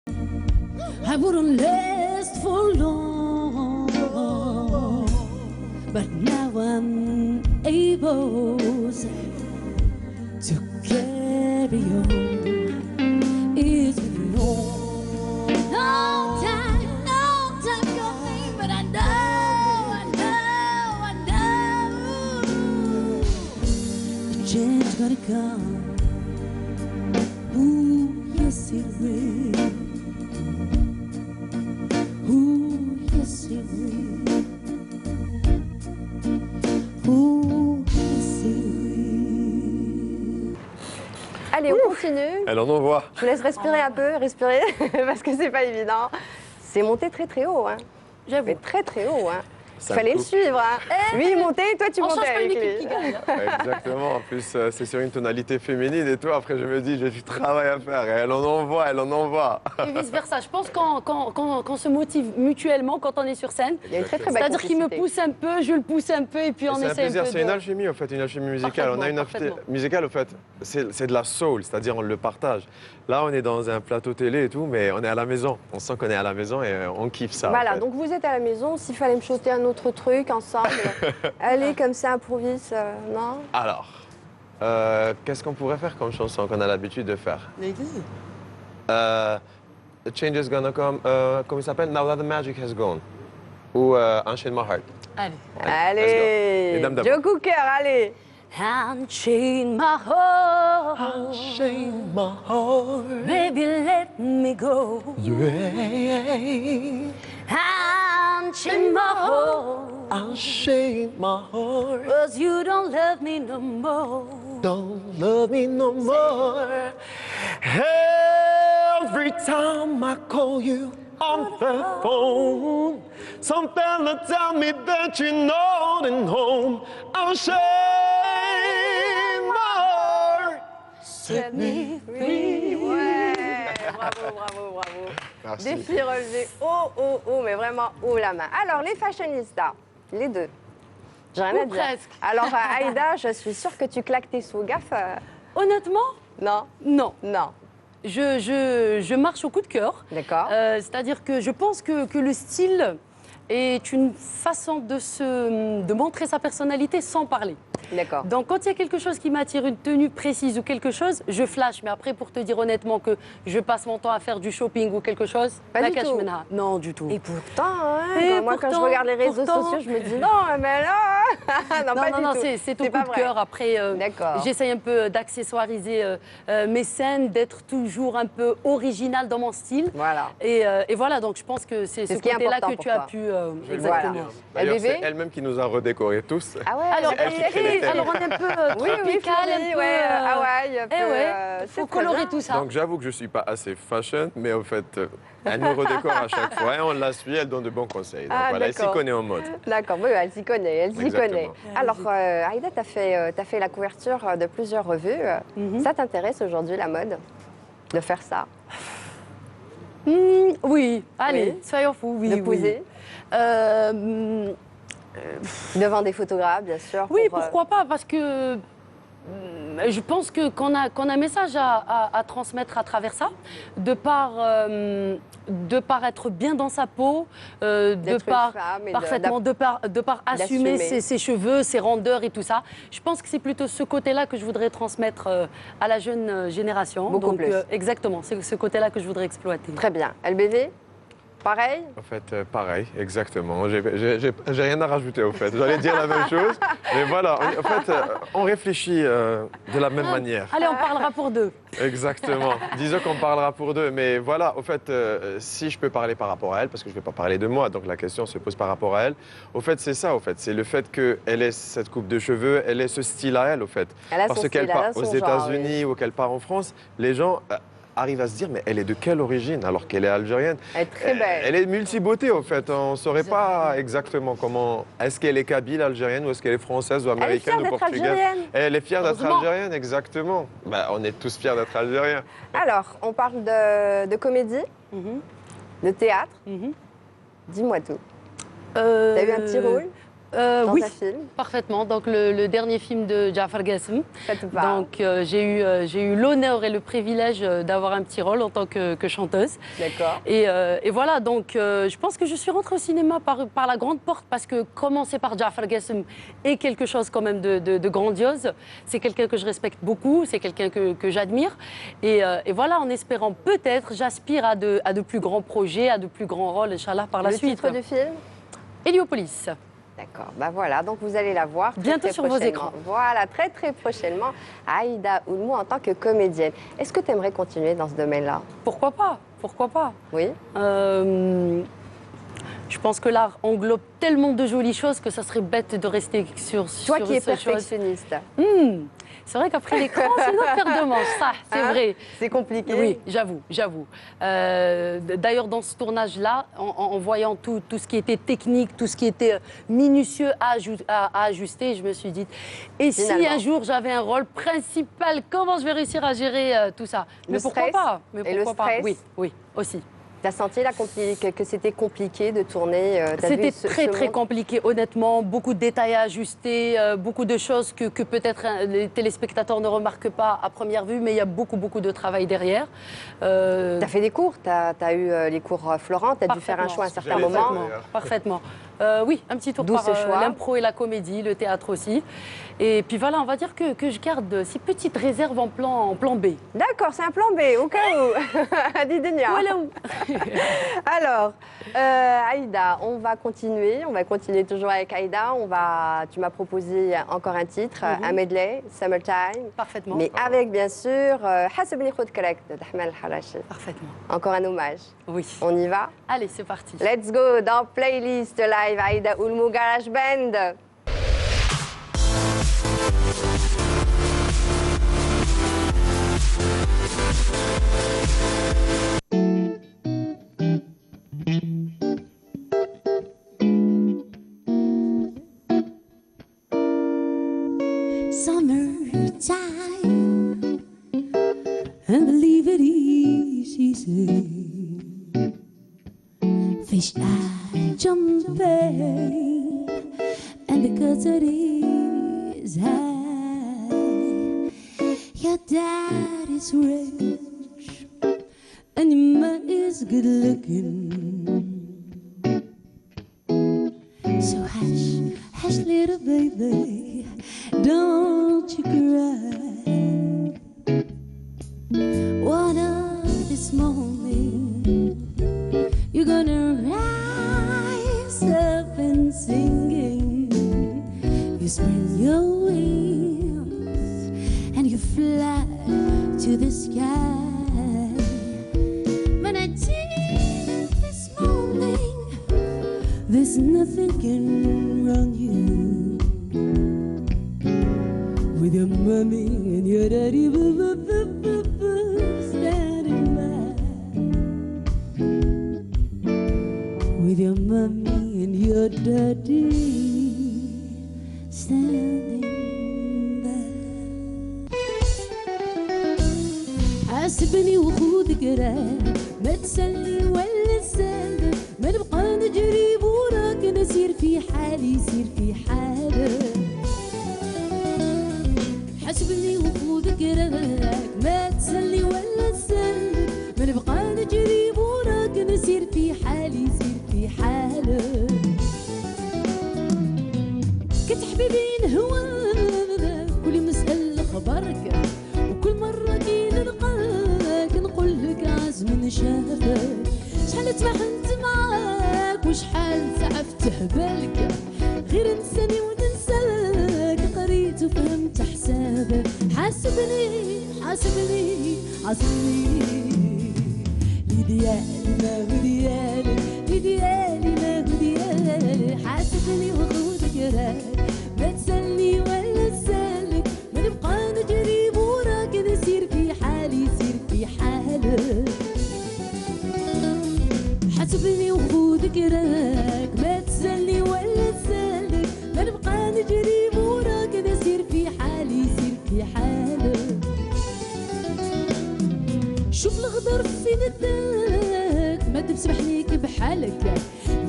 I wouldn't last for long, but now I'm able to carry on. It's been a long time coming, but I know the change gonna come. Ooh, yes it will. Ooh, yes it will. Ooh, yes it will. Allez, on continue. Elle en envoie. Je vous laisse respirer un peu, respirer, parce que c'est pas évident. C'est monté très très haut, hein. J'avoue. Mais très très haut, hein. Il Ça fallait le coupe. suivre, hein. Lui, il montait, toi, tu On montais change pas une avec équipe lui. qui gagne. Exactement. En plus, c'est sur une tonalité féminine et tout. Après, je me dis, j'ai du travail à faire. Et elle en envoie, elle en envoie. Et vice-versa. Je pense qu'on se motive mutuellement quand on est sur scène. Il y a une très très belle C'est-à-dire qu'il me complicité. pousse un peu, je le pousse un peu, et puis on C'est un essaie un plaisir, peu c'est une de... alchimie en fait, une alchimie musicale. On a une Parfaitement, alchimie musicale en fait, c'est de la soul, c'est-à-dire on le partage. Là, on est dans un plateau télé et tout, mais on est à la maison. On sent qu'on est à la maison et on kiffe ça. en Voilà, fait. donc vous êtes à la maison, s'il fallait me chanter un autre truc ensemble, allez, comme ça, improvise, non? Alors, qu'est-ce qu'on pourrait faire comme chanson qu'on a l'habitude de faire? The change is gonna come, comment il s'appelle? Now that the magic has gone. Ou Unchain My Heart. Allez. Allez, Les dames d'abord. Joe Cooker, allez. Unchain my heart, Unchain my heart. baby, let me go. Unchain my heart, Unchain my heart. 'cause you don't love me no more. Don't love me no more. Every time I call you on the phone, some fella tell me that you're not at home. I'm ashamed, my heart. Set me free. Ouais, bravo, bravo, bravo. Merci. Défi relevé haut, haut, haut, mais vraiment haut la main. Alors, les fashionistas, les deux. J'ai rien Ou à dire. presque. Alors, Aïda, je suis sûre que tu claques tes sous. Gaffe. Honnêtement, Non, non. non. Je marche au coup de cœur. D'accord. C'est-à-dire que je pense que le style est une façon de montrer sa personnalité sans parler. D'accord. Donc quand il y a quelque chose qui m'attire, une tenue précise ou quelque chose, je flash. Mais après, pour te dire honnêtement que je passe mon temps à faire du shopping ou quelque chose, Pas la du cache tout. menha. Non, du tout. Et pourtant, hein, Et moi, quand je pourtant, regarde les réseaux pourtant. sociaux, je me dis non, mais là. non, pas du Non, tout. c'est au pas coup de vrai. cœur. Après, D'accord. j'essaye un peu d'accessoiriser mes scènes, d'être toujours un peu original dans mon style. Voilà. Et voilà, donc je pense que c'est ce ce qui est côté-là important que pour tu as toi. pu... Voilà. exactement. D'ailleurs, bébé c'est elle-même qui nous a redécorés tous. Ah ouais, Alors, elle qui crée les thèmes. alors on est un peu oui, oui, tropical, Fleury, un peu... ouais, Hawaï, un peu, eh ouais, c'est faut très colorer bien. tout ça. Donc j'avoue que je suis pas assez fashion, mais en fait, elle nous redécore à chaque fois et on la suit, elle donne de bons conseils. Donc Ah, voilà, elle s'y d'accord. connaît en mode. D'accord, oui, elle s'y connaît, elle s'y Exactement. connaît. Alors, Aïda, tu as fait la couverture de plusieurs revues. Ça t'intéresse aujourd'hui, la mode, de faire ça, Oui, allez, Oui. soyons fous, oui. de oui. poser devant des photographes, bien sûr. Oui, pour, pourquoi pas, parce que je pense qu'on a un message à transmettre à travers ça, de par être bien dans sa peau, de D'être une par femme et parfaitement, de par assumer d'assumer. ses cheveux, ses rondeurs et tout ça. Je pense que c'est plutôt ce côté-là que je voudrais transmettre à la jeune génération. Beaucoup plus. Exactement, c'est ce côté-là que je voudrais exploiter. Très bien. LBV, pareil. En fait, pareil, exactement. J'ai rien à rajouter, au fait. J'allais dire la même chose. Mais voilà, en fait, on réfléchit de la même manière. Allez, on parlera pour deux. Exactement. Disons qu'on parlera pour deux. Mais voilà, au fait, si je peux parler par rapport à elle, parce que je ne vais pas parler de moi, donc la question se pose par rapport à elle. Au fait, c'est ça, au fait. C'est le fait qu'elle ait cette coupe de cheveux, elle ait ce style à elle, au fait. Elle a Parce son qu'elle style, elle part a son aux genre, États-Unis ou qu'elle part en France, les gens arrivent à se dire, mais elle est de quelle origine alors qu'elle est algérienne? Elle est très belle. Elle est multi-beauté, au fait. On ne saurait pas exactement comment. Est-ce qu'elle est kabyle, algérienne, ou est-ce qu'elle est française ou Elle est américaine fière ou d'être portugaise? algérienne. Elle est fière d'être Heureusement. algérienne, exactement. Bah, on est tous fiers d'être algériens. Alors, on parle de comédie, de théâtre. Mhm. Dis-moi tout. T'as T'as eu un petit rôle dans oui, un film. parfaitement. Donc le dernier film de Jafar Gassem. Ça te parle. Donc j'ai eu l'honneur et le privilège d'avoir un petit rôle en tant que chanteuse. D'accord. Et voilà, donc je pense que je suis rentrée au cinéma par la grande porte parce que commencer par Jafar Gassem est quelque chose quand même de grandiose. C'est quelqu'un que je respecte beaucoup, c'est quelqu'un que j'admire. Et voilà, en espérant peut-être, j'aspire à de plus grands projets, à de plus grands rôles, Inch'Allah, par la suite. Le titre du film? Héliopolis. D'accord, bah voilà, donc vous allez la voir bientôt sur vos écrans. Voilà, très très prochainement, Aïda Oulmou en tant que comédienne. Est-ce que tu aimerais continuer dans ce domaine-là? Pourquoi pas? Pourquoi pas? Oui. Je pense que l'art englobe tellement de jolies choses que ça serait bête de rester sur Toi qui es ces choses. perfectionniste. C'est vrai qu'après l'écran, c'est une autre paire de manches, ça, c'est vrai. C'est compliqué. Oui, j'avoue. D'ailleurs, dans ce tournage-là, en voyant tout ce qui était technique, tout ce qui était minutieux à ajuster, je me suis dit, et si un jour j'avais un rôle principal, comment je vais réussir à gérer tout ça? Mais pourquoi pas? Et le stress? Oui, aussi. Tu as senti que c'était compliqué de tourner? C'était très compliqué, honnêtement. Beaucoup de détails à ajuster, beaucoup de choses que peut-être les téléspectateurs ne remarquent pas à première vue, mais il y a beaucoup de travail derrière. Tu as fait des cours? Tu as eu les cours Florent? Tu as dû faire un choix à un certain moment? Parfaitement. Oui, un petit tour D'où par ce choix? l'impro et la comédie, le théâtre aussi. Et puis voilà, on va dire que je garde ces petites réserves en plan B. D'accord, c'est un plan B, au cas où. Dis Denia. Voilà où. Alors, Aïda, on va continuer toujours avec Aïda. Tu m'as proposé encore un titre, un medley, Summertime. Parfaitement. Mais avec, bien sûr, Hasebni Khoud Kalak de Ahmed Harachi. Parfaitement. Encore un hommage. Oui. On y va? Allez, c'est parti. Let's go dans Playlist Live Aïda Oulmou Garage Band. Summertime, and believe it easy. Fish eye jumping, and because it is high, your dad is rich, and your mom is good looking. So hush, hush, little baby, don't you cry. One of this morning, you're gonna rise up and singing. You spread your wings and you fly to the sky. When I did this morning, there's nothing can wrong you. With your mommy and your daddy standing by. With your mommy and your daddy standing by. حاسبني وخود قراب ما تسلي ولا تسلي ما نبقى نجري وراك نسير في حالي سير في حالك. حاسبني وخود قرابك ما تسلي ولا تسلي ما نبقى نجري وراك نسير في حالي سير في حالك. كنت حبيبي نهواك كل مسألة خبرك وكل مرة كي نلقاك نقول لك عزم نشافك. شحال تفاحمت معاك وشحال تعبت بالك غير نساني وننساك قريت وفهمت حسابك. حاسبني لديالي ما هو ديالي لديالي ما هو ديالي. حاسبني وخذ قراك ما تسلي ولا تسلك ما نبقى نجري وراك نسير في حالي سير في حالك. حاسبني وخذ قراك ما تسلي ولا تسلك ما نبقى نجري وراك نسير في حالي سير في حالك. شوف الغدر في نداك ما تسمح ليك بحالك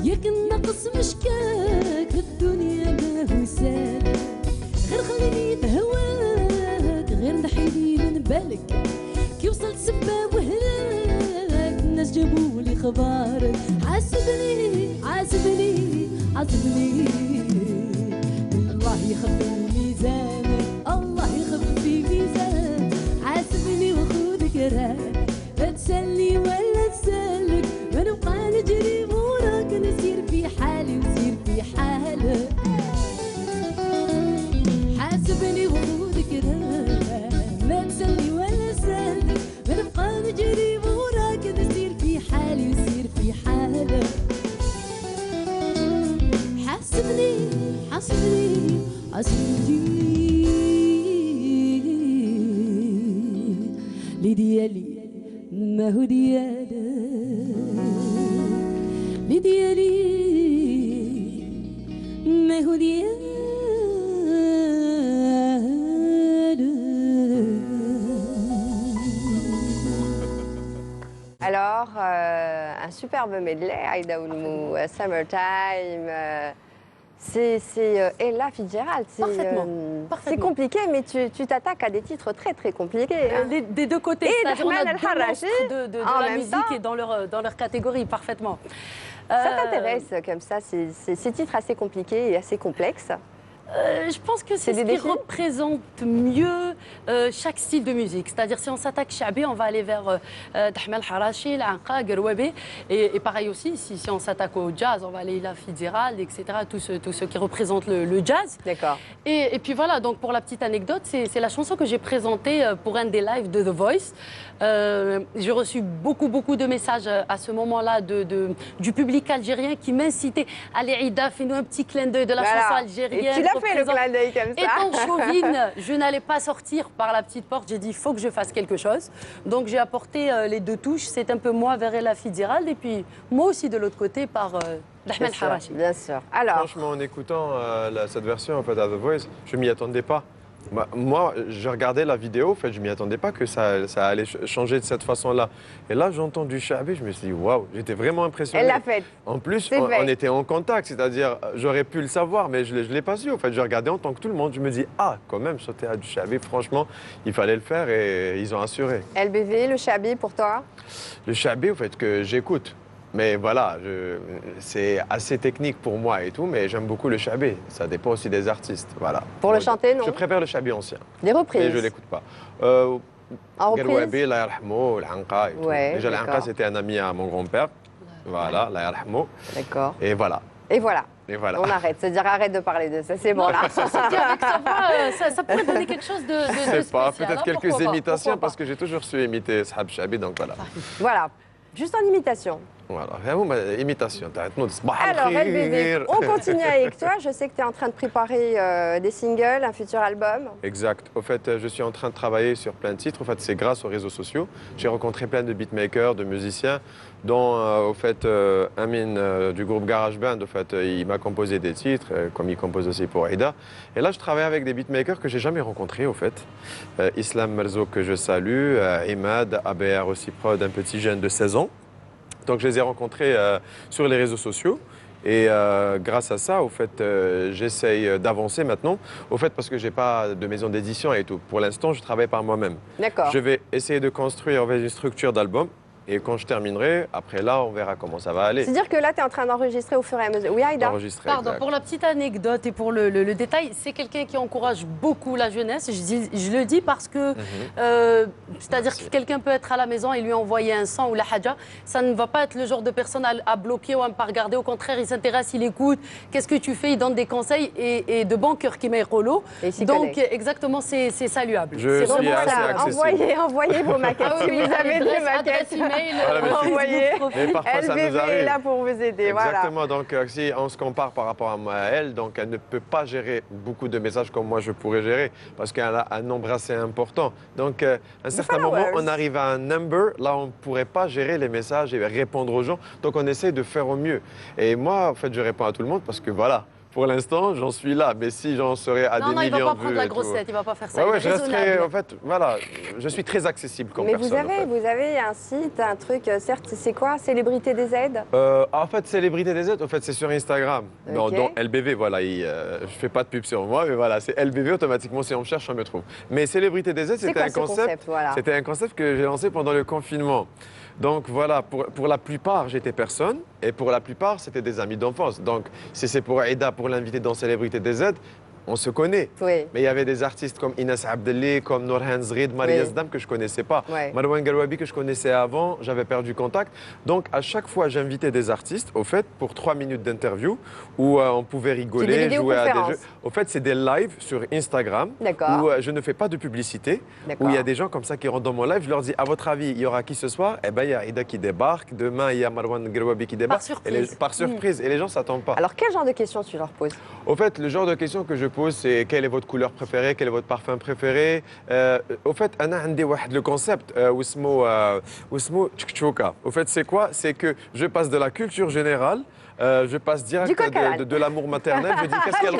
ياك النقص مشكاك في الدنيا نارك عذبني عذبني عذبني الله يخفف الميزان الله يخفف الميزان عذبني وخذ كراك تسلي ولا تسلك ما نبقى نجري وراك نسير في حالي وسير في حالك حاسبني وخذ كراك لا تسلي ولا تسلك ما نبقى نجري وراك نسير في حالي وسير في حالك حاسبني حاسبني حاسبني لديالي ما هو ديالك لديالي ما هو ديالك Alors, un superbe medley, Aïda Oulmou, Summertime. C'est Ella Fitzgerald. C'est compliqué, mais tu t'attaques à des titres très très compliqués. Hein. Des deux côtés, c'est-à-dire on a deux monstres de la musique temps. et dans leur catégorie, parfaitement. Ça t'intéresse comme ça, ces titres assez compliqués et assez complexes? Je pense que c'est ce qui représente mieux chaque style de musique. C'est-à-dire, si on s'attaque Chabi, on va aller vers Tahmel Harachi, l'Anqa, Gerwabi. Et pareil aussi, si on s'attaque au jazz, on va aller Ella Fitzgerald, etc. Tout ce qui représente le jazz. D'accord. Et puis voilà, donc pour la petite anecdote, c'est la chanson que j'ai présentée pour un des lives de The Voice. J'ai reçu beaucoup de messages à ce moment-là du public algérien qui m'incitait. Allez, Aïda, fais-nous un petit clin d'œil de la chanson algérienne. Fait le clin d'œil comme ça. Étant chauvine, je n'allais pas sortir par la petite porte. J'ai dit, il faut que je fasse quelque chose. Donc j'ai apporté les deux touches. C'est un peu moi vers Ella Fitzgerald et puis moi aussi de l'autre côté par Ahmed Harachi. Bien sûr. Alors, franchement, en écoutant cette version en fait, à The Voice, je m'y attendais pas. Moi, je regardais la vidéo, en fait, je m'y attendais pas que ça allait changer de cette façon-là. Et là, j'ai entendu Chabi, je me suis dit, waouh, j'étais vraiment impressionné. Elle l'a faite. En plus, on était en contact, c'est-à-dire, j'aurais pu le savoir, mais je ne l'ai pas su. En fait, je regardais en tant que tout le monde. Je me dis, ah, quand même, sauter à du Chabi, franchement, il fallait le faire et ils ont assuré. LBV, le Chabi pour toi? Le Chabi, en fait, que j'écoute. Mais voilà, c'est assez technique pour moi et tout, mais j'aime beaucoup le Chabi. Ça dépend aussi des artistes, voilà. Pour le chanter, non? Je préfère le Chabi ancien. Des reprises? Mais je ne l'écoute pas. En reprise? Gerwabi, Allah yarhamou, l'Anqa et tout. Ouais, déjà, l'Anqa, c'était un ami à mon grand-père. Voilà, Allah yarhamou. D'accord. Et voilà. Et voilà. Et voilà. On arrête, se dire arrête de parler de ça, c'est bon là. Ça pourrait donner quelque chose de Je sais pas, spécial, peut-être hein, quelques imitations, parce pas. que j'ai toujours su imiter Shab Chabi, donc voilà. Voilà, juste en imitation. Voilà, vraiment, imitation. Alors, LBV, on continue avec toi. Je sais que tu es en train de préparer des singles, un futur album. Exact. Au fait, je suis en train de travailler sur plein de titres. En fait, c'est grâce aux réseaux sociaux. J'ai rencontré plein de beatmakers, de musiciens, dont, au fait, Amin du groupe GarageBand. Au fait, il m'a composé des titres, comme il compose aussi pour Aïda. Et là, je travaille avec des beatmakers que j'ai jamais rencontrés, au fait. Islam Merzouk, que je salue, Imad, ABR aussi prod, un petit jeune de 16 ans. Donc, je les ai rencontrés sur les réseaux sociaux. Et grâce à ça, au fait, j'essaye d'avancer maintenant. Au fait, parce que je n'ai pas de maison d'édition et tout. Pour l'instant, je travaille par moi-même. D'accord. Je vais essayer de construire une structure d'album. Et quand je terminerai, après là, on verra comment ça va aller. C'est-à-dire que là, tu es en train d'enregistrer au fur et à mesure. Oui, Aïda? Pardon, pour la petite anecdote et pour le détail, c'est quelqu'un qui encourage beaucoup la jeunesse. Je le dis parce que, c'est-à-dire que quelqu'un peut être à la maison et lui envoyer un son ou la haja. Ça ne va pas être le genre de personne à bloquer ou à ne pas regarder. Au contraire, il s'intéresse, il écoute. Qu'est-ce que tu fais? Il donne des conseils et de bon cœur qui met rolo. Donc, exactement, c'est saluable. Je suis assez accessible. Envoyez vos maquettes. Si vous avez des maquettes. Envoyez. Mais parfois, ça nous LBV arrive. est là pour vous aider. Exactement. Voilà. Donc, si on se compare par rapport à elle, donc elle ne peut pas gérer beaucoup de messages comme moi je pourrais gérer parce qu'elle a un nombre assez important. Donc, à un certain moment, on arrive à un number. Là, on ne pourrait pas gérer les messages et répondre aux gens. Donc, on essaie de faire au mieux. Et moi, en fait, je réponds à tout le monde parce que voilà. Pour l'instant, j'en suis là, mais si j'en serais à des millions de vues... Non, il ne va pas prendre la grossette, il ne va pas faire ça. Ouais, je resterai, en fait, voilà, je suis très accessible comme personne. Mais vous avez un site, un truc, certes, c'est quoi? Célébrité des aides? En fait, Célébrité des aides, en fait, c'est sur Instagram, dans LBV, voilà, je ne fais pas de pub sur moi, mais voilà, c'est LBV, automatiquement, si on me cherche, on me trouve. Mais Célébrité des aides, c'était un concept que j'ai lancé pendant le confinement. Donc voilà, pour la plupart, j'étais personne. Et pour la plupart, c'était des amis d'enfance. Donc si c'est pour Aïda, pour l'inviter dans Célébrité des Z, on se connaît. Oui. Mais il y avait des artistes comme Inès Abdelli, comme Nourhan Zrid, Maria Zdam que je ne connaissais pas. Ouais. Marwan Garouabi que je connaissais avant, j'avais perdu contact. Donc à chaque fois, j'invitais des artistes, au fait, pour 3 minutes d'interview où on pouvait rigoler, jouer à des jeux. Au fait, c'est des lives sur Instagram où je ne fais pas de publicité, où il y a des gens comme ça qui rentrent dans mon live. Je leur dis, à votre avis, il y aura qui ce soir? Eh bien, il y a Aïda qui débarque. Demain, il y a Marwan Garouabi qui débarque. Par surprise. Par surprise. Et les gens ne s'attendent pas. Alors, quel genre de questions tu leur poses? Au fait, le genre de questions que je pose, c'est quelle est votre couleur préférée, quel est votre parfum préféré. Au fait, le concept, au fait, c'est quoi? C'est que je passe de la culture générale, je passe direct de l'amour maternel. Je dis qu'est-ce qu'elle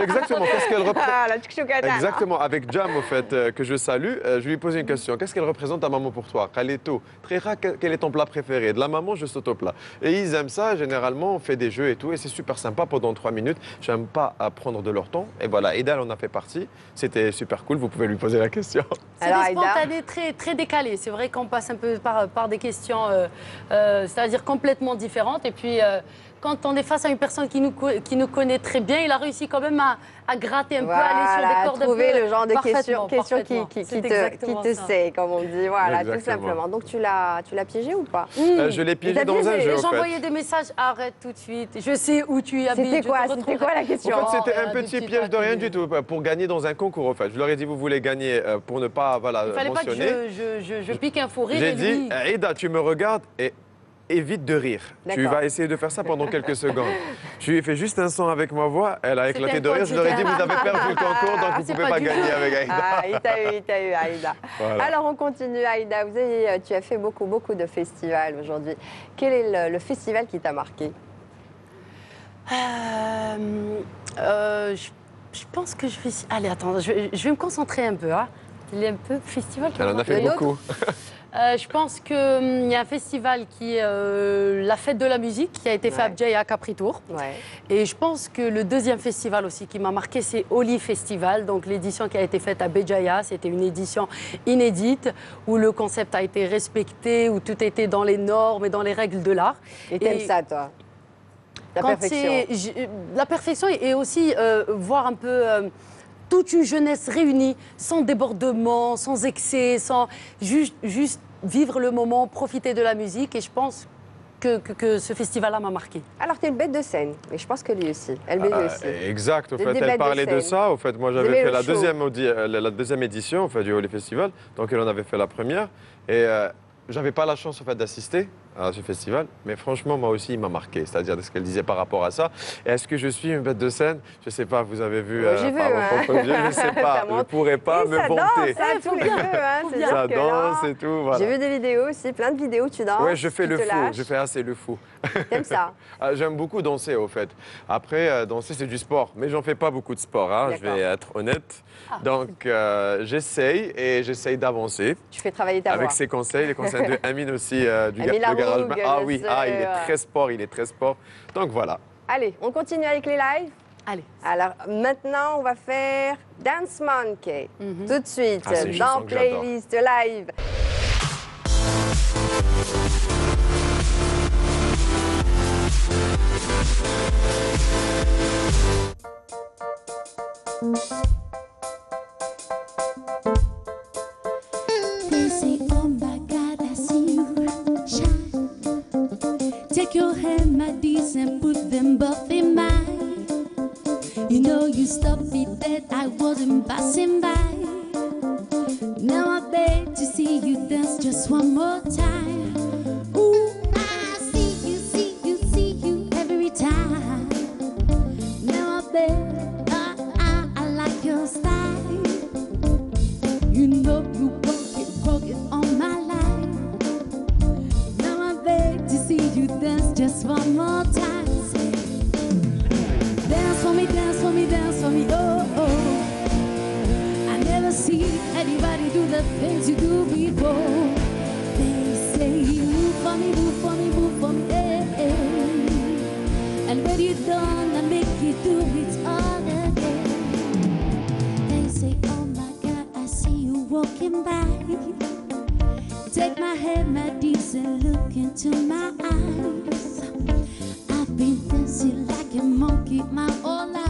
exactement, qu'est-ce qu'elle représente. Exactement, avec Jam, au fait, que je salue, je lui pose une question. Qu'est-ce qu'elle représente ta maman pour toi? Khalito, Trera, quel est ton plat préféré? De la maman, je saute au plat. Et ils aiment ça, généralement, on fait des jeux et tout, et c'est super sympa pendant 3 minutes. J'aime pas prendre de leur temps. Et voilà, Aïda, on a fait partie. C'était super cool, vous pouvez lui poser la question. C'est des spontanés très décalés. C'est vrai qu'on passe un peu par des questions, c'est-à-dire complètement différentes. Et puis, quand on est face à une personne qui nous connaît très bien, il a réussi quand même à gratter un peu, à aller sur des cordes un peu. Trouver le genre de questions qui te ça. sait, comme on dit. Voilà, Exactement. tout simplement. Donc, tu l'as piégé ou pas? Je l'ai piégé dans un jeu, J'envoyais des messages, arrête tout de suite, je sais où tu habites. C'était quoi la question? En fait, c'était un petit piège de rien du tout, pour gagner dans un concours, en fait. Je leur ai dit, vous voulez gagner pour ne pas Il fallait mentionner. pas que je pique un fou rire. J'ai dit, Aïda, tu me regardes et évite de rire. Tu vas essayer de faire ça pendant quelques secondes. Je lui ai fait juste un son avec ma voix, elle a éclaté de rire. Je leur ai dit, vous avez perdu le concours, donc vous ne pouvez pas gagner avec Aïda. Il t'a eu, Aïda. Voilà. Alors, on continue, Aïda. Tu as fait beaucoup de festivals aujourd'hui. Quel est le festival qui t'a marqué? Je pense que je vais... Allez, attends, je vais me concentrer un peu. Hein. Il y a un peu festival qui Elle en a fait beaucoup. Je pense qu'il y a un festival qui est la fête de la musique qui a été fait à Béjaïa à Capri-Tour. Et je pense que le deuxième festival aussi qui m'a marqué, c'est Oli Festival. Donc l'édition qui a été faite à Béjaïa, c'était une édition inédite où le concept a été respecté, où tout était dans les normes et dans les règles de l'art. Et t'aimes ça, toi? La perfection et aussi voir un peu... toute une jeunesse réunie, sans débordement, sans excès, sans juste vivre le moment, profiter de la musique. Et je pense que ce festival-là m'a marqué. Alors, tu es une bête de scène, et je pense que lui aussi. Exact, au fait, elle parlait de ça. Au fait, moi, j'avais fait la deuxième édition au fait, du Oli Festival, donc elle en avait fait la première. Et j'avais pas la chance au fait, d'assister à ce festival, mais franchement, moi aussi, il m'a marqué, c'est-à-dire ce qu'elle disait par rapport à ça. Est-ce que je suis une bête de scène? Je ne sais pas, vous avez vu j'ai vu, je ne sais pas, je ne pourrais pas me vanter. Ça danse et tout, voilà. J'ai vu des vidéos aussi, plein de vidéos, tu danses. Oui, je fais le fou, je fais assez le fou. T'aimes ça? J'aime beaucoup danser, au fait. Après, danser, c'est du sport, mais j'en fais pas beaucoup de sport, hein, je vais être honnête. Donc, j'essaye d'avancer. Tu fais travailler ta voix. Avec ses conseils, les conseils de Amine aussi, du GarageBand. Ah oui, il est très sport. Donc voilà. Allez, on continue avec les lives. Allez. Alors maintenant, on va faire Dance Monkey. Tout de suite, dans Playlist Live. They say, oh my God, I see you shine. Take your hand, my dears, and put them both in mine. You know you stopped me dead, I wasn't passing by. Now I beg to see you dance just one more time. Ooh, I see you every time. Now I beg, I like your style. You know you walk it on my line. Now I beg to see you dance just one more time. Say, dance for me, dance for me, dance for me, oh, oh. I never see anybody do the things you do before. They say, move for me, move for me, move for me, eh, eh. And when you're done, I make you do it all again. They say, oh my God, I see you walking by. Take my hand, my dear, dancing, look into my eyes. I've been dancing like a monkey my whole life.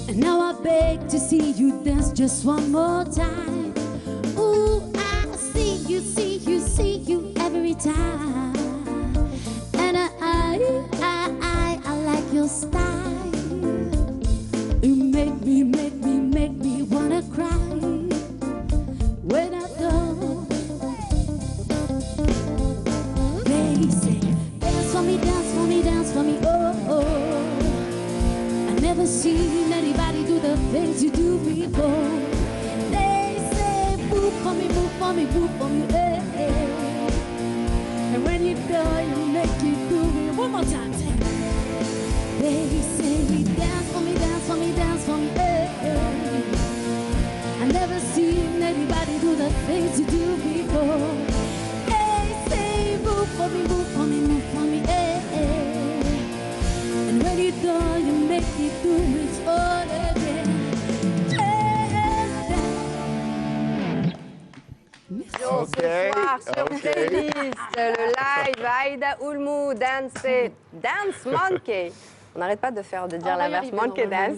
And now I beg to see you dance just one more time. Ooh, I see you, see you, see you every time. And I like your style. You make me wanna cry. When I go, they say, dance for me, dance for me, dance for me, oh, oh. I never seen anybody do the things you do before. They say, move for me, move for me, move for me, eh, eh. And when you go, you make it do me one more time. Say, they say, dance for me, dance for me, dance for me, eh, eh. I never seen anybody do the things you do before. They say, move for me, move for me, move for me, eh, eh. And when you do, you make it do it all again. Ce soir sur Playlist, le live Aïda Oulmou, Dance Monkey. On n'arrête pas de dire l'inverse, Monkey Dance.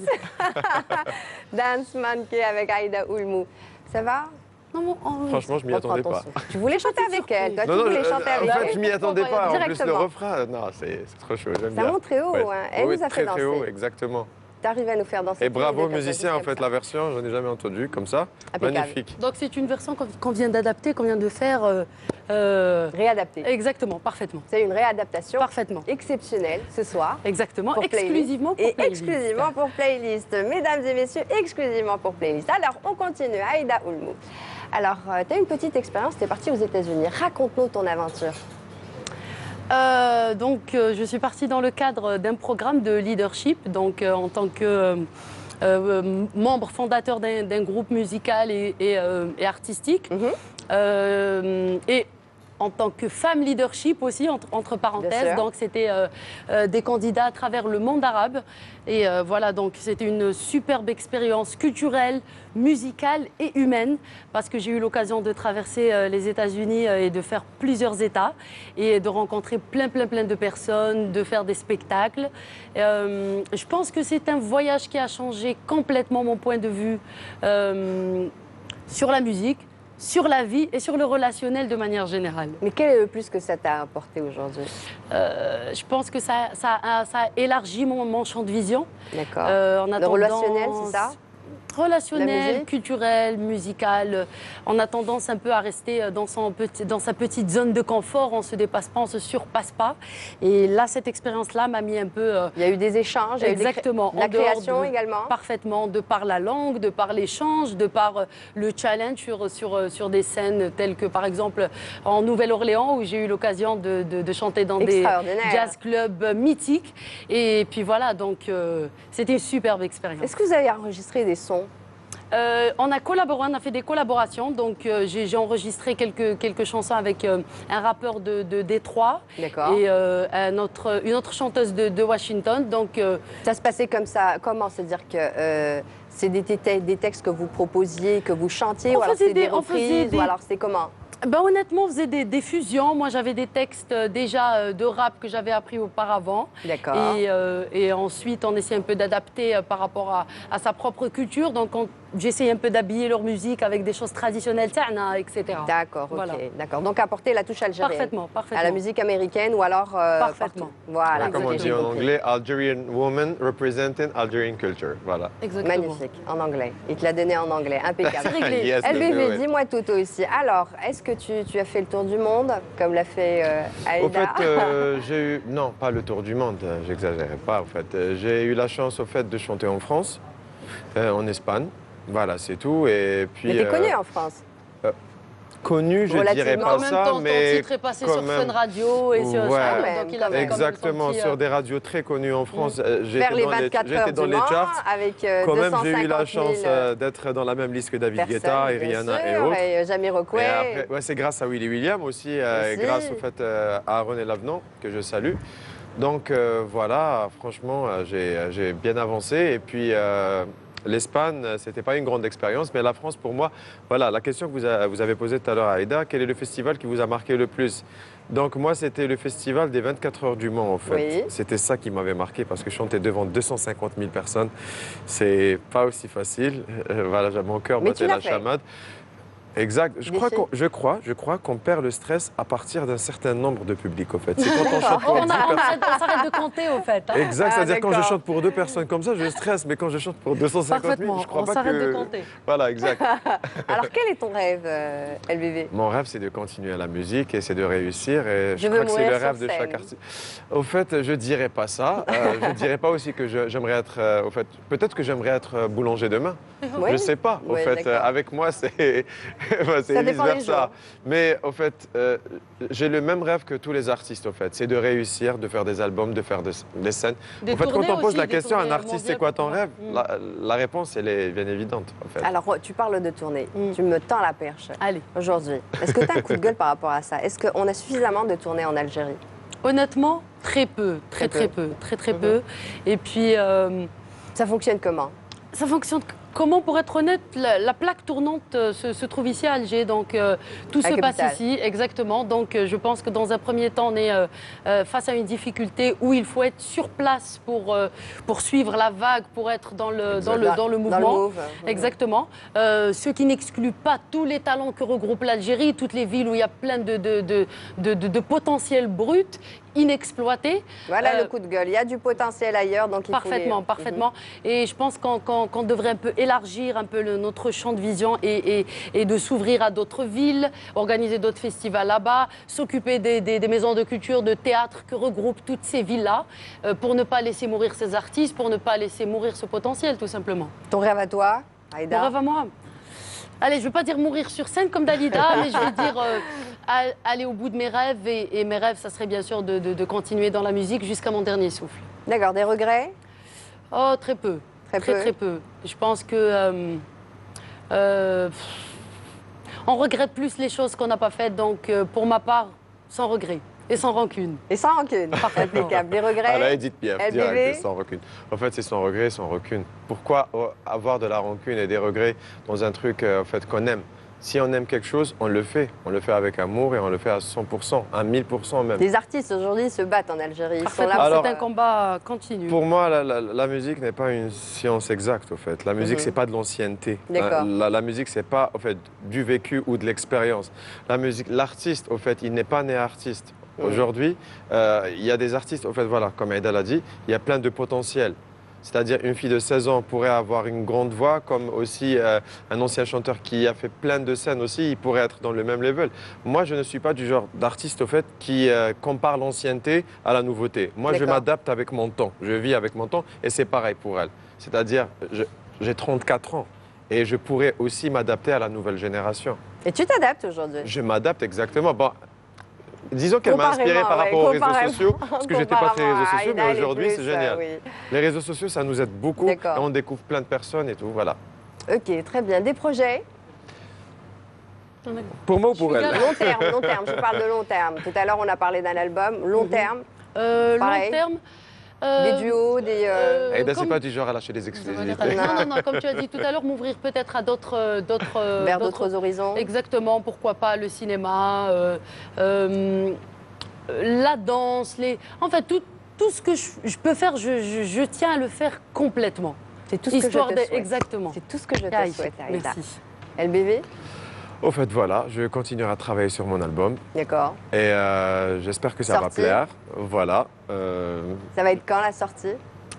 Dance Monkey avec Aïda Oulmou. Ça va? Non, Franchement, je m'y attendais pas. Tu voulais chanter avec elle, toi, tu voulais chanter avec elle. En fait, je m'y attendais pas. En plus, le Directement. refrain, non, c'est trop chaud, j'aime bien. Ça monte très haut, Ouais. hein. Elle Oui, nous a fait très, très haut, danser. exactement. T'arrives à nous faire danser. Et bravo aux tous les deux, musiciens, comme en fait, ça. la version, j'en ai jamais entendu comme ça. Impeccable. Magnifique. Donc c'est une version qu'on vient d'adapter, qu'on vient de faire. Réadaptée. Exactement, parfaitement. C'est une réadaptation Parfaitement. exceptionnelle ce soir. Exactement, Pour Playlist. exclusivement pour Et Playlist. exclusivement pour Playlist. Mesdames et messieurs, exclusivement pour Playlist. Alors, on continue. Aïda Oulmou. Alors, tu as une petite expérience, tu es partie aux États-Unis. Raconte-nous ton aventure. Je suis partie dans le cadre d'un programme de leadership, en tant que membre fondateur d'un groupe musical et artistique. Et en tant que femme leadership aussi, entre parenthèses. Donc, c'était des candidats à travers le monde arabe. Et voilà, donc c'était une superbe expérience culturelle, musicale et humaine, parce que j'ai eu l'occasion de traverser les États-Unis et de faire plusieurs États et de rencontrer plein de personnes, de faire des spectacles. Je pense que c'est un voyage qui a changé complètement mon point de vue sur la musique, sur la vie et sur le relationnel de manière générale. Mais quel est le plus que ça t'a apporté aujourd'hui? Je pense que ça a élargi mon champ de vision. D'accord. Le relationnel, c'est ça? La Relationnel, musique? culturel, musical. On a tendance un peu à rester dans sa petite zone de confort. On ne se dépasse pas, on ne se surpasse pas. Et là, cette expérience-là m'a mis un peu... Il y a eu des échanges, il y a eu exactement. la création également? Parfaitement, de par la langue, de par l'échange, de par le challenge sur des scènes telles que, par exemple, en Nouvelle-Orléans, où j'ai eu l'occasion de chanter dans des jazz clubs mythiques. Et puis voilà, donc c'était une superbe expérience. Est-ce que vous avez enregistré des sons? On a collaboré, on a fait des collaborations. Donc, j'ai enregistré quelques chansons avec un rappeur de Détroit et une autre chanteuse de Washington. Donc, ça se passait comme ça. Comment? C'est-à-dire que c'est des textes que vous proposiez, que vous chantiez, ou alors c'est des reprises, ou alors c'est comment? Honnêtement, on faisait des fusions. Moi, j'avais des textes déjà de rap que j'avais appris auparavant. D'accord. Et ensuite, on essayait un peu d'adapter par rapport à sa propre culture. Donc, j'essayais un peu d'habiller leur musique avec des choses traditionnelles, etc. D'accord, ok. Voilà. D'accord. Donc, apporter la touche algérienne. Parfaitement. À la musique américaine ou alors... Parfaitement. Voilà. Comme on dit en anglais, Algerian woman representing Algerian culture. Voilà. Exactement. Magnifique, en anglais. Il te l'a donné en anglais, impeccable. C'est réglé. Yes, LBV, dis-moi tout aussi. Alors, est-ce que tu as fait le tour du monde, comme l'a fait Aïda? Au fait, j'ai eu... Non, pas le tour du monde, j'exagérais pas, en fait. J'ai eu la chance, au fait, de chanter en France, en Espagne. Voilà, c'est tout. Et puis, mais t'es connu en France? Connu, je dirais pas ça, mais ton titre est passé sur Fun Radio et sur ouais, donc il avait exactement, quand même sur des radios très connues en France. Vers les 24 heures dans du les Mans, charts. avec quand même, 250 000 j'ai eu la chance d'être dans la même liste que David Guetta et Rihanna et autres. Et Jamiroquai. Ouais, c'est grâce à Willy William aussi, et grâce au fait à René Lavenant, que je salue. Donc voilà, franchement, j'ai bien avancé. Et puis L'Espagne, c'était pas une grande expérience, mais la France, pour moi, voilà, la question que vous avez posée tout à l'heure, Aïda, quel est le festival qui vous a marqué le plus? Donc moi, c'était le festival des 24 heures du Mans, en fait. Oui. C'était ça qui m'avait marqué, parce que chanter devant 250 000 personnes, c'est pas aussi facile. Voilà, mon cœur battait la chamade. Exact. Je crois qu'on perd le stress à partir d'un certain nombre de publics, au fait. C'est quand on chante pour 10 personnes. On s'arrête de compter, au fait. Hein. Exact, c'est-à-dire quand je chante pour 2 personnes comme ça, je stresse, mais quand je chante pour 250 000, je crois pas que... on s'arrête de compter. Voilà, exact. Alors, quel est ton rêve, LBV? Mon rêve, c'est de continuer la musique et c'est de réussir. Et je crois que c'est le rêve sur de scène. chaque artiste. Au fait, je dirais pas ça. Je dirais pas aussi que j'aimerais être... au fait, peut-être que j'aimerais être boulanger demain. Oui. Je sais pas. Au fait, avec moi, c'est vice-versa. Mais au fait, j'ai le même rêve que tous les artistes, au fait. C'est de réussir, de faire des albums, de faire des scènes. En fait, quand on pose la question à un artiste, c'est quoi ton rêve? La réponse, elle est bien évidente, en fait. Alors, tu parles de tournée. Tu me tends la perche. Allez. Aujourd'hui. Est-ce que tu as un coup de gueule par rapport à ça? Est-ce qu'on a suffisamment de tournées en Algérie? Honnêtement, très peu. Très peu. Et puis... ça fonctionne comment? Ça fonctionne comment, pour être honnête, la plaque tournante se trouve ici à Alger, donc tout se passe ici, exactement. Donc je pense que dans un premier temps, on est face à une difficulté où il faut être sur place pour suivre la vague, pour être dans le mouvement. Exactement. Ce qui n'exclut pas tous les talents que regroupe l'Algérie, toutes les villes où il y a plein de potentiel brut inexploité. Voilà le coup de gueule. Il y a du potentiel ailleurs, donc il faut parfaitement. Et je pense qu'on devrait un peu élargir un peu notre champ de vision et de s'ouvrir à d'autres villes, organiser d'autres festivals là-bas, s'occuper des maisons de culture, de théâtre que regroupent toutes ces villes-là, pour ne pas laisser mourir ces artistes, pour ne pas laisser mourir ce potentiel, tout simplement. Ton rêve à toi, Aïda? Mon rêve à moi? Allez, je ne veux pas dire mourir sur scène comme Dalida, mais je vais dire aller au bout de mes rêves. Et mes rêves, ça serait bien sûr de continuer dans la musique jusqu'à mon dernier souffle. D'accord. Des regrets? Oh, très peu. Très peu. Je pense que on regrette plus les choses qu'on n'a pas faites. Donc, pour ma part, sans regret. Et sans rancune. Et sans rancune. Impeccable. Des regrets? Ah là, Edith Piaf, direct, sans rancune. En fait, c'est sans regret, sans rancune. Pourquoi avoir de la rancune et des regrets dans un truc en fait, qu'on aime? Si on aime quelque chose, on le fait. On le fait avec amour et on le fait à 100%, à 1000% même. Les artistes aujourd'hui se battent en Algérie. C'est un combat continu. Pour moi, la musique n'est pas une science exacte, au fait. La musique, c'est pas de l'ancienneté. La musique, c'est pas au fait, du vécu ou de l'expérience. La musique, l'artiste, au fait, il n'est pas né artiste. Aujourd'hui, il y a des artistes, au fait, voilà, comme Aïda l'a dit, il y a plein de potentiel. C'est-à-dire une fille de 16 ans pourrait avoir une grande voix, comme aussi un ancien chanteur qui a fait plein de scènes aussi, il pourrait être dans le même level. Moi, je ne suis pas du genre d'artiste, au fait, qui compare l'ancienneté à la nouveauté. Moi, je m'adapte avec mon temps. Je vis avec mon temps et c'est pareil pour elle. C'est-à-dire, j'ai 34 ans et je pourrais aussi m'adapter à la nouvelle génération. Et tu t'adaptes aujourd'hui? Je m'adapte exactement. Bon, disons qu'elle m'a inspiré par rapport aux réseaux sociaux, parce que j'étais pas très réseaux sociaux, mais aujourd'hui c'est génial. Les réseaux sociaux, ça nous aide beaucoup, et on découvre plein de personnes et tout, voilà. Ok, très bien. Des projets? Pour moi ou pour elle? Long terme, je parle de long terme. Tout à l'heure, on a parlé d'un album. Long terme? Long terme. Des duos, des... Aïda, c'est pas du genre à lâcher des exclusivités. Non, comme tu as dit tout à l'heure, m'ouvrir peut-être à d'autres... vers d'autres horizons. Exactement, pourquoi pas le cinéma, la danse, en fait, tout ce que je peux faire, je tiens à le faire complètement. C'est tout ce que je te souhaite. Exactement. C'est tout ce que je te souhaite, Aïda. Merci. LBV? Au fait, voilà, je continuerai à travailler sur mon album. D'accord. Et j'espère que ça va plaire. Voilà. Ça va être quand la sortie?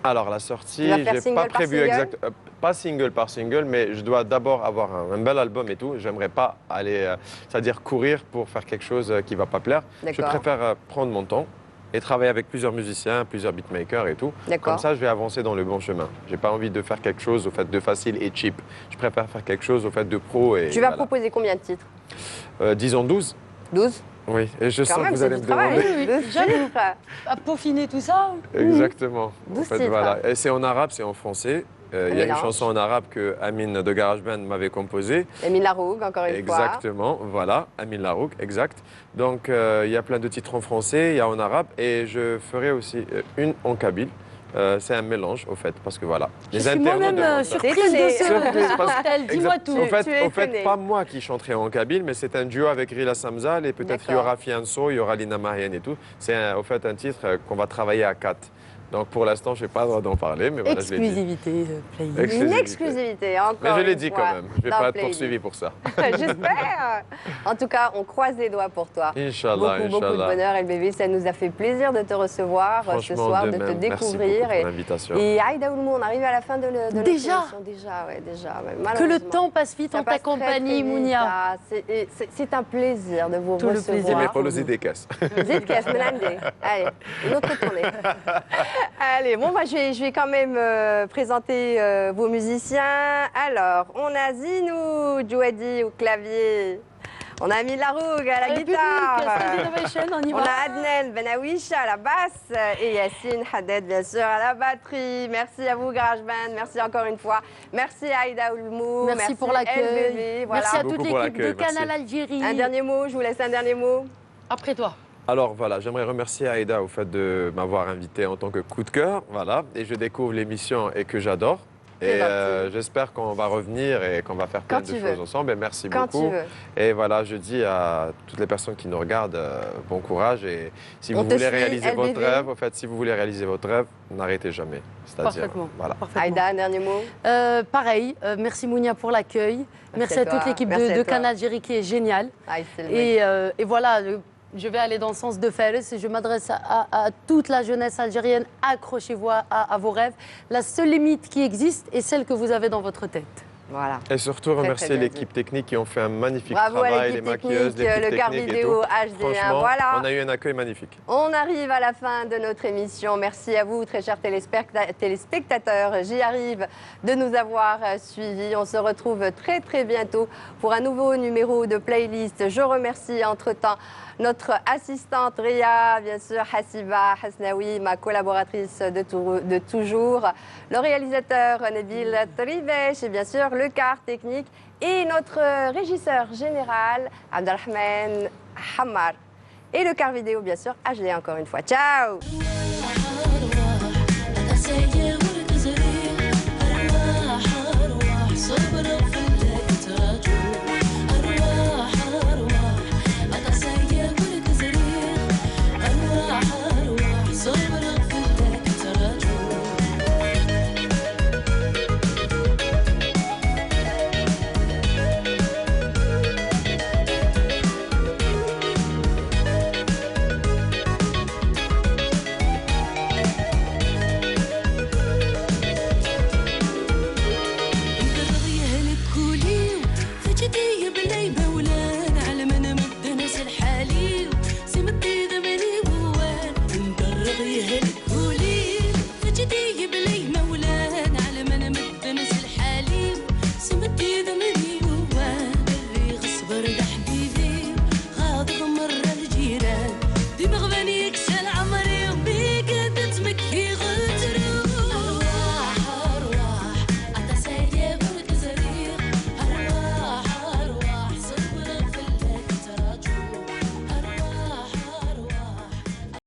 Alors la sortie, j'ai pas prévu exact, pas single par single, mais je dois d'abord avoir un bel album et tout. J'aimerais pas aller, c'est-à-dire courir pour faire quelque chose qui va pas plaire. Je préfère prendre mon temps et travailler avec plusieurs musiciens, plusieurs beatmakers et tout. Comme ça, je vais avancer dans le bon chemin. J'ai pas envie de faire quelque chose au fait de facile et cheap. Je préfère faire quelque chose au fait de pro. Et tu vas proposer combien de titres? Disons 12. 12? Oui, et je sens que vous allez me demander. J'allais à peaufiner tout ça. Exactement. 12 en fait, voilà. Et c'est en arabe, c'est en français. Il y a une chanson en arabe que Amine de GarageBand m'avait composée. Amine Larouk, encore une fois. Exactement, voilà, Amine Larouk, exact. Donc il y a plein de titres en français, il y a en arabe et je ferai aussi une en kabyle. c'est un mélange, au fait, parce que voilà. Je suis moi-même surprise de ce cocktail. Dis-moi tout. Au fait, pas moi qui chanterai en kabyle, mais c'est un duo avec Rila Samzal et peut-être il y aura Fianso, il y aura Lina Marian et tout. C'est au fait un titre qu'on va travailler à 4. Donc pour l'instant, je n'ai pas le droit d'en parler, mais voilà, je l'ai dit. Exclusivité, Playlist. Une exclusivité, encore. Mais je l'ai une dit fois, quand même. Je ne vais pas être Playlist. poursuivi pour ça. J'espère. En tout cas, on croise les doigts pour toi. Inch'Allah, beaucoup de bonheur, LBB. Ça nous a fait plaisir de te recevoir ce soir, de te découvrir. Merci pour l'invitation. Et Aïda Oulmou, on arrive à la fin de l'émission. Déjà, ouais, que le temps passe vite en ta compagnie, Mounia. C'est un plaisir de vous Tout le recevoir. plaisir. Mais pas le Zidekes. Zidkes, Melande. Allez, une autre tournée. Allez, bon, moi, je vais quand même présenter vos musiciens. Alors, on a Zinou Djouadi au clavier. On a Amine Laroug à la guitare. On a Adnel Benawicha à la basse et Yassine Haddad, bien sûr, à la batterie. Merci à vous, GarageBand. Merci encore une fois. Merci à Aïda Oulmou. Merci pour l'accueil. Voilà. Merci à toute l'équipe de Canal Algérie. Un dernier mot, je vous laisse un dernier mot. Après toi. Alors voilà, j'aimerais remercier Aïda au fait de m'avoir invité en tant que coup de cœur. Voilà, et je découvre l'émission et que j'adore. Et j'espère qu'on va revenir et qu'on va faire plein de choses ensemble. Et merci beaucoup. Et voilà, je dis à toutes les personnes qui nous regardent, bon courage. Et si vous voulez réaliser votre rêve, en fait, si vous voulez réaliser votre rêve, n'arrêtez jamais. C'est-à-dire, voilà. Aïda, un dernier mot. Pareil, merci Mounia pour l'accueil. Merci à toute l'équipe de Canal Algérie qui est géniale. Et voilà. Je vais aller dans le sens de Fares et je m'adresse à toute la jeunesse algérienne. Accrochez-vous à vos rêves. La seule limite qui existe est celle que vous avez dans votre tête. Voilà. Et surtout remercier l'équipe technique qui ont fait un magnifique Bravo travail, à les maquilleuses, le quart vidéo HD1. Franchement, voilà. on a eu un accueil magnifique. On arrive à la fin de notre émission. Merci à vous, très chers téléspectateurs. J'y arrive de nous avoir suivis. On se retrouve très très bientôt pour un nouveau numéro de Playlist. Je remercie entre-temps notre assistante Ria, bien sûr, Hassiba Hasnaoui, ma collaboratrice de toujours, le réalisateur Nabil Trivesh et bien sûr le quart technique et notre régisseur général Abdelrahman Hammar et le quart vidéo, bien sûr, HD encore une fois. Ciao! هي